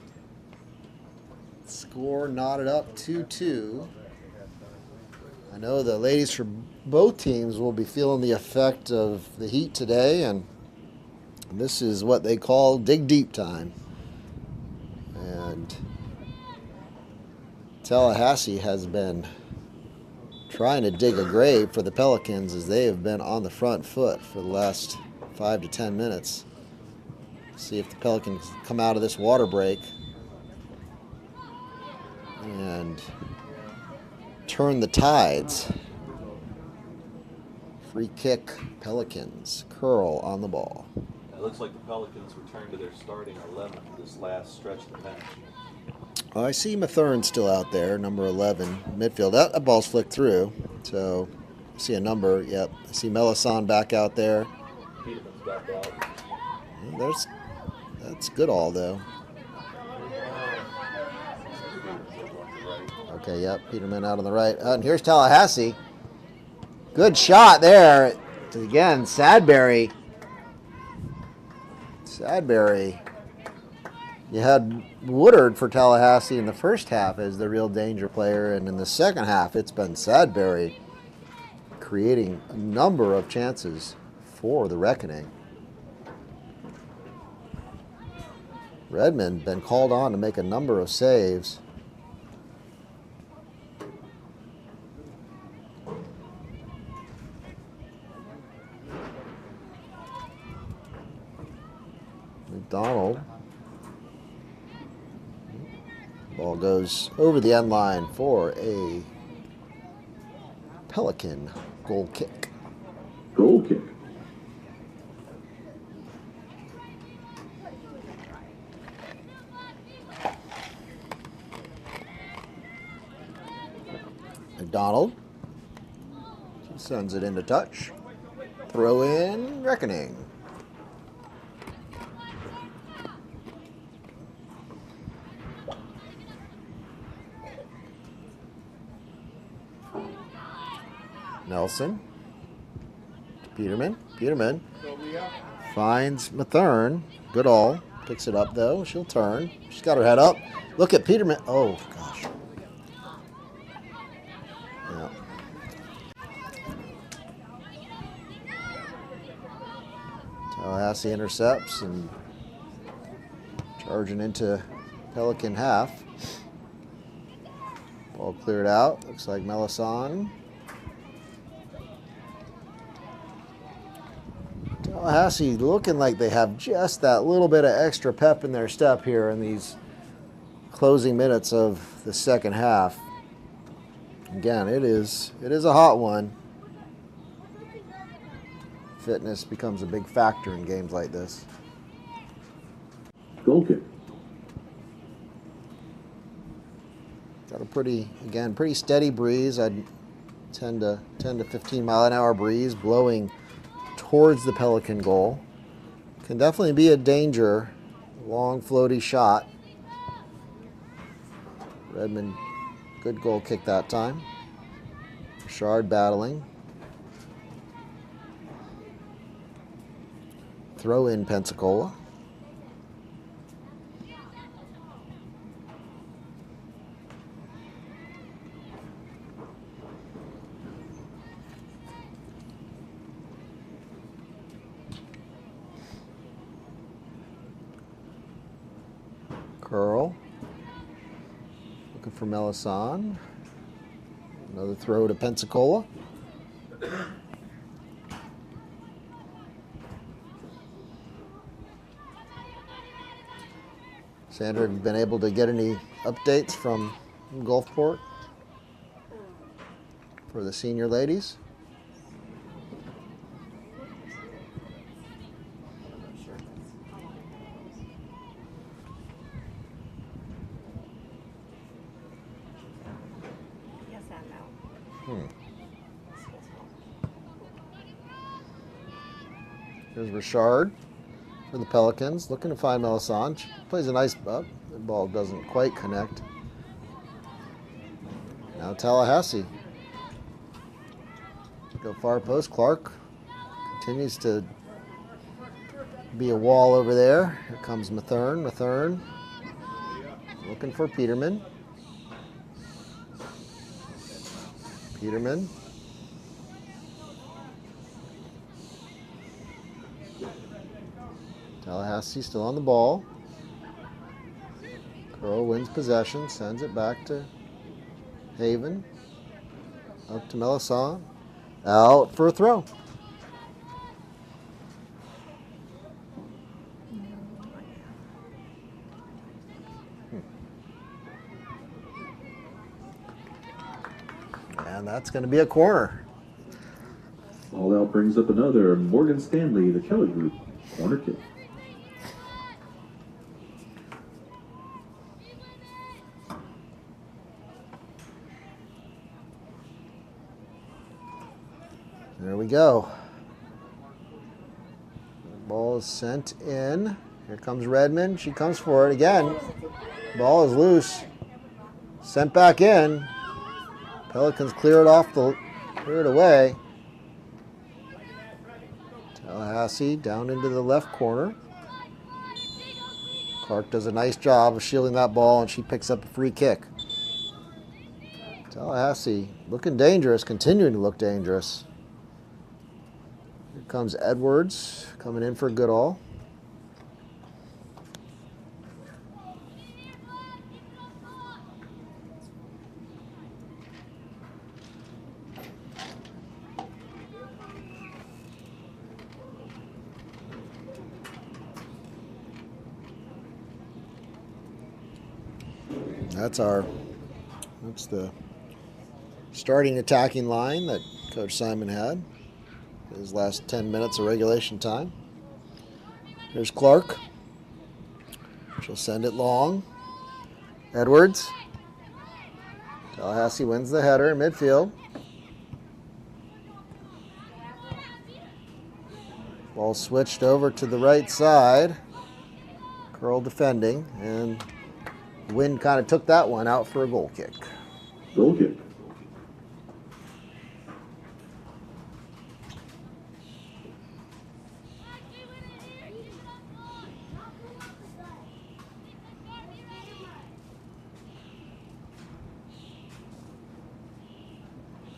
Score knotted up 2-2. I know the ladies for both teams will be feeling the effect of the heat today, and this is what they call dig deep time. And Tallahassee has been trying to dig a grave for the Pelicans as they have been on the front foot for the last 5 to 10 minutes. See if the Pelicans come out of this water break and turn the tides. Free kick, Pelicans. Curl on the ball. It looks like the Pelicans returned to their starting 11 this last stretch of the bench. Oh, I see Mathern still out there, number 11, midfield. That ball's flicked through, so I see a number. Yep, I see Melisson back out there. Peterman's back out. That's good all, though. Okay, yep, Peterman out on the right. And here's Tallahassee. Good shot there. Again, Sadberry. You had Woodard for Tallahassee in the first half as the real danger player, and in the second half, it's been Sadberry creating a number of chances for the Reckoning. Redmond been called on to make a number of saves. McDonald. Ball goes over the end line for a Pelican goal kick. Goal kick. McDonald sends it into touch. Throw in, Reckoning. Nelson. Peterman. Peterman finds Mathern. Goodall picks it up though. She'll turn. She's got her head up. Look at Peterman. Oh gosh. Yeah. Tallahassee intercepts and charging into Pelican half. Ball cleared out. Looks like Melisson. Tallahassee looking like they have just that little bit of extra pep in their step here in these closing minutes of the second half. Again, it is a hot one. Fitness becomes a big factor in games like this. Goal kick. Got a pretty steady breeze. I'd 10 to 15 mile an hour breeze blowing towards the Pelican goal. Can definitely be a danger. Long floaty shot. Redmond, good goal kick that time. Bouchard battling. Throw in Pensacola. Curl. Looking for Melisson. Another throw to Pensacola. Sandra, have you been able to get any updates from Gulfport for the senior ladies? Here's Richard for the Pelicans, looking to find Melisande. She plays a nice the ball doesn't quite connect. Now Tallahassee. Go far post. Clark continues to be a wall over there. Here comes Mathern. Mathern looking for Peterman. Peterman. Tallahassee still on the ball. Curl wins possession, sends it back to Haven. Up to Melisande. Out for a throw. And that's going to be a corner. All out brings up another Morgan Stanley, the Kelly Group, corner kick. There we go. The ball is sent in. Here comes Redmond. She comes for it again. Ball is loose. Sent back in. Pelicans clear it away. Tallahassee down into the left corner. Clark does a nice job of shielding that ball, and she picks up a free kick. Tallahassee looking dangerous, continuing to look dangerous. Here comes Edwards coming in for Goodall. That's the starting attacking line that Coach Simon had his last 10 minutes of regulation time. Here's Clark. She'll send it long. Edwards. Tallahassee wins the header in midfield. Ball switched over to the right side. Curl defending, and Wind kind of took that one out for a goal kick. Goal kick.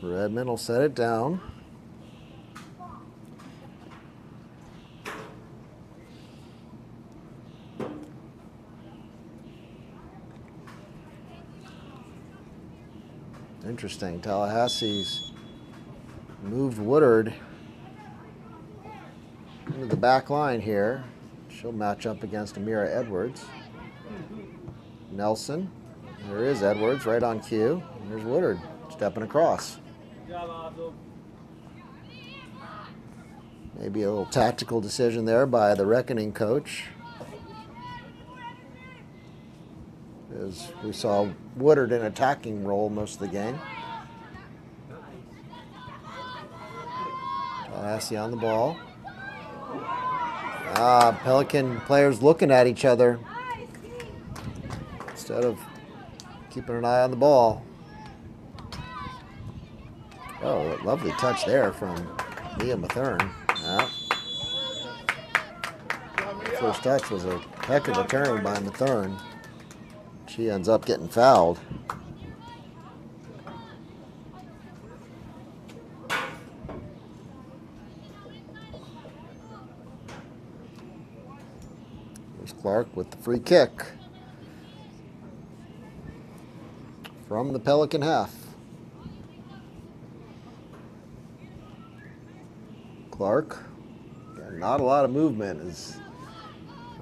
Redmond will set it down. Interesting. Tallahassee's moved Woodard into the back line here. She'll match up against Amira Edwards. Nelson. There is Edwards right on cue. And there's Woodard stepping across. Maybe a little tactical decision there by the Reckoning coach. As we saw Woodard in attacking role most of the game. Tallahassee on the ball. Pelican players looking at each other instead of keeping an eye on the ball. Oh, lovely touch there from Leah Mathern. Yeah. First touch was a heck of a turn by Mathern. She ends up getting fouled. There's Clark with the free kick from the Pelican half. Clark, not a lot of movement. As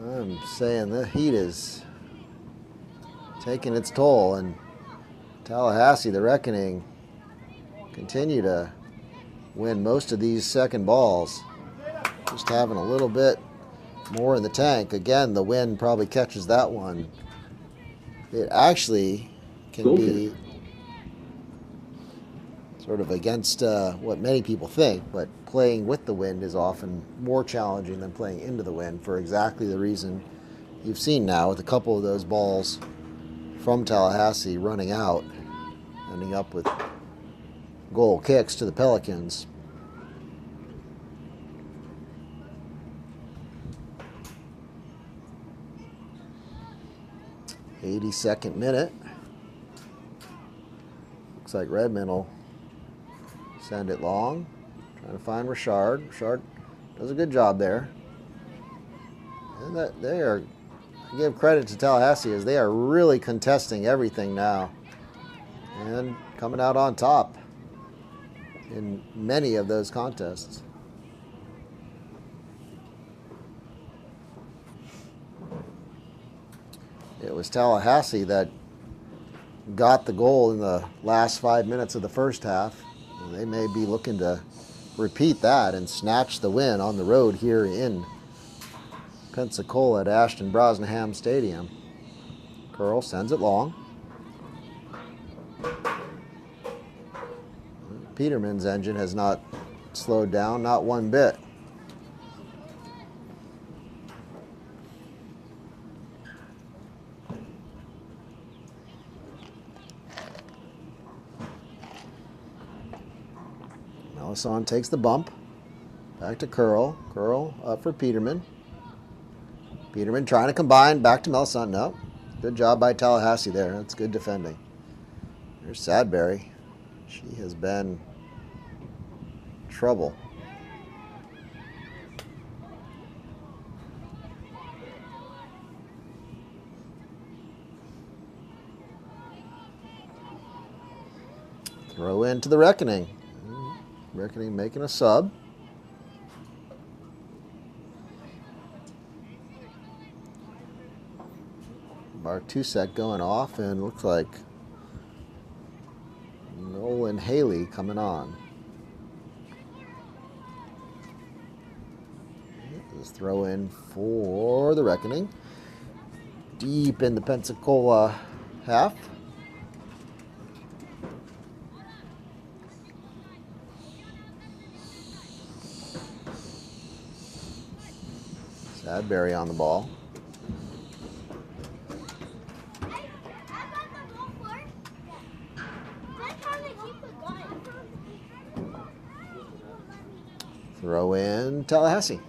I'm saying, the heat is taking its toll, and Tallahassee, the Reckoning, continue to win most of these second balls. Just having a little bit more in the tank. Again, the wind probably catches that one. It actually can be sort of against what many people think, but playing with the wind is often more challenging than playing into the wind for exactly the reason you've seen now with a couple of those balls from Tallahassee running out, ending up with goal kicks to the Pelicans. '82nd minute. Looks like Redmond will send it long. Trying to find Richard. Richard does a good job there. And that they are, I give credit to Tallahassee as they are really contesting everything now. And coming out on top in many of those contests. It was Tallahassee that got the goal in the last 5 minutes of the first half. And they may be looking to repeat that and snatch the win on the road here in Pensacola at Ashton Brosnahan Stadium. Curl sends it long. Peterman's engine has not slowed down, not one bit. Melisson takes the bump. Back to Curl. Curl up for Peterman. Peterman trying to combine. Back to Melisson. No. Good job by Tallahassee there. That's good defending. There's Sadberry. She has been trouble. Throw into the Reckoning. Reckoning making a sub. Bartusek going off, and looks like Nolan Haley coming on. Let's throw in for the Reckoning. Deep in the Pensacola half. Sadberry on the ball. Throw in Tallahassee.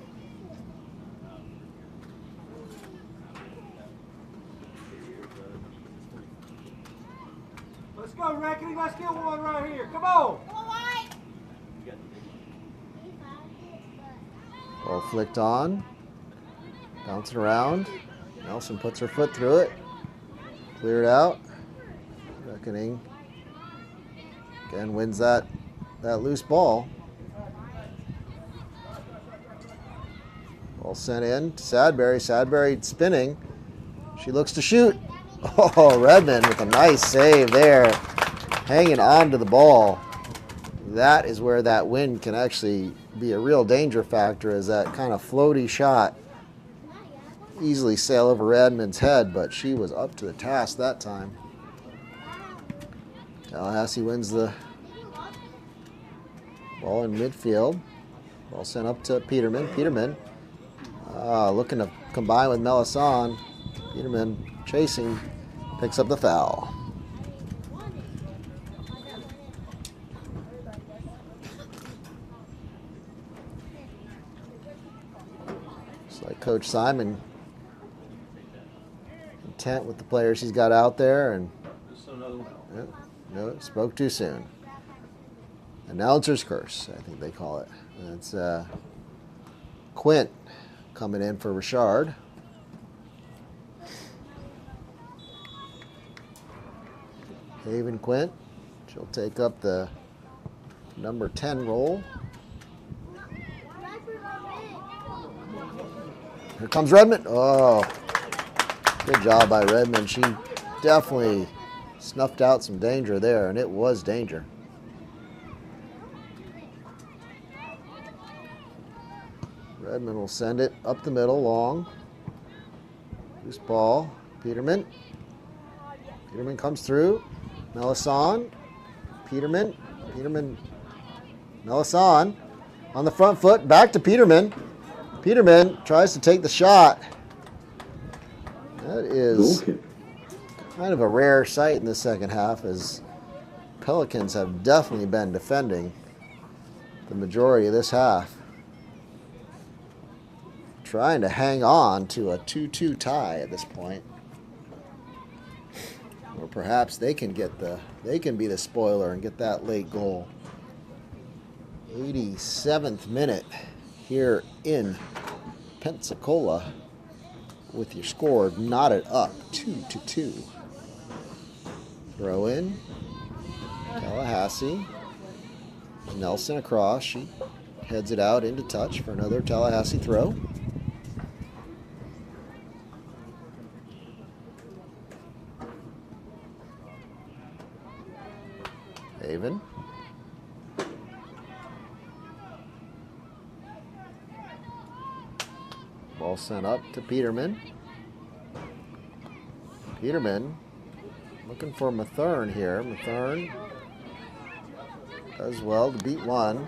Let's go, Reckoning. Let's get one right here. Come on. Ball flicked on. Bouncing around. Nelson puts her foot through it. Cleared out. Reckoning again wins that loose ball. Ball sent in to Sadberry. Sadberry spinning. She looks to shoot. Oh, Redmond with a nice save there. Hanging on to the ball. That is where that wind can actually be a real danger factor, as that kind of floaty shot easily sail over Redmond's head, but she was up to the task that time. Tallahassee wins the ball in midfield. Ball sent up to Peterman. Peterman looking to combine with Melisson. Peterman chasing, picks up the foul. Looks like Coach Simon content with the players he's got out there, and no, spoke too soon. Announcer's curse, I think they call it. That's Quint coming in for Richard. Haven Quint, she'll take up the number 10 role. Here comes Redmond. Oh, good job by Redmond. She definitely snuffed out some danger there, and it was danger. Redmond will send it up the middle, long. Loose ball. Peterman. Peterman comes through. Melisson. Peterman. Melisson on the front foot. Back to Peterman. Peterman tries to take the shot. That is kind of a rare sight in the second half, as Pelicans have definitely been defending the majority of this half, trying to hang on to a 2-2 tie at this point. Or perhaps they can be the spoiler and get that late goal. 87th minute here in Pensacola, with your score knotted up 2-2. Throw in. Tallahassee. Nelson across. She heads it out into touch for another Tallahassee throw. Haven. Ball sent up to Peterman. Peterman looking for Mathern here. Mathern does well to beat one.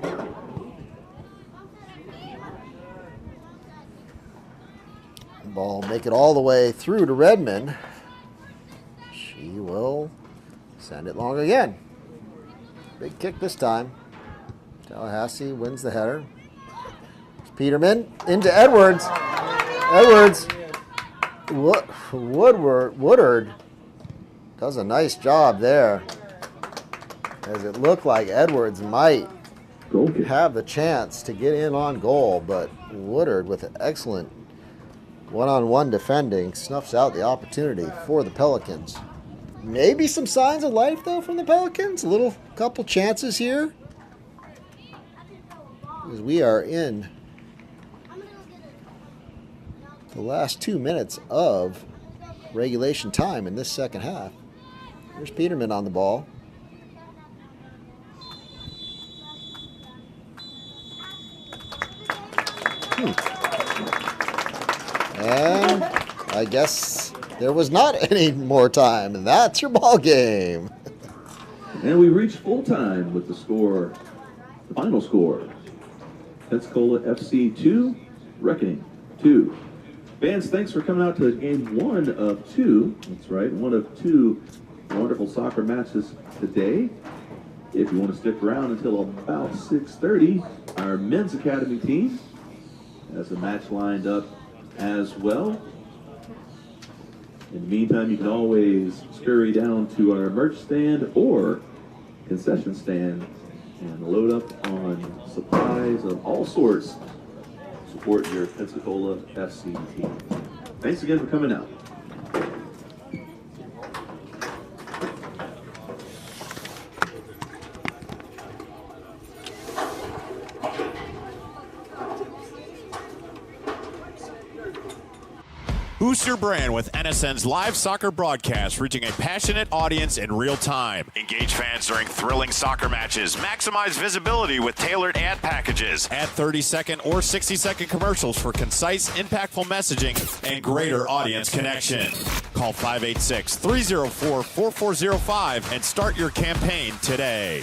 Ball make it all the way through to Redmond. She will send it long again. Big kick this time. Tallahassee wins the header. Peterman into Edwards. Edwards. Woodard does a nice job there, as it looked like Edwards might have the chance to get in on goal, but Woodard, with an excellent one-on-one defending, snuffs out the opportunity for the Pelicans. Maybe some signs of life, though, from the Pelicans. A couple chances here, as we are in the last 2 minutes of regulation time in this second half. Here's Peterman on the ball. And I guess there was not any more time, and that's your ball game. And we reach full time with the score, the final score. Pensacola FC 2, Reckoning 2. Fans, thanks for coming out to game 1 of 2. That's right, 1 of 2 wonderful soccer matches today. If you want to stick around until about 6:30, our men's academy team has a match lined up as well. In the meantime, you can always scurry down to our merch stand or concession stand and load up on supplies of all sorts. Support your Pensacola FC team. Thanks again for coming out. Boost your brand with NSN's live soccer broadcast, reaching a passionate audience in real time. Engage fans during thrilling soccer matches. Maximize visibility with tailored ad packages. Add 30-second or 60-second commercials for concise, impactful messaging and greater audience connection. Call 586-304-4405 and start your campaign today.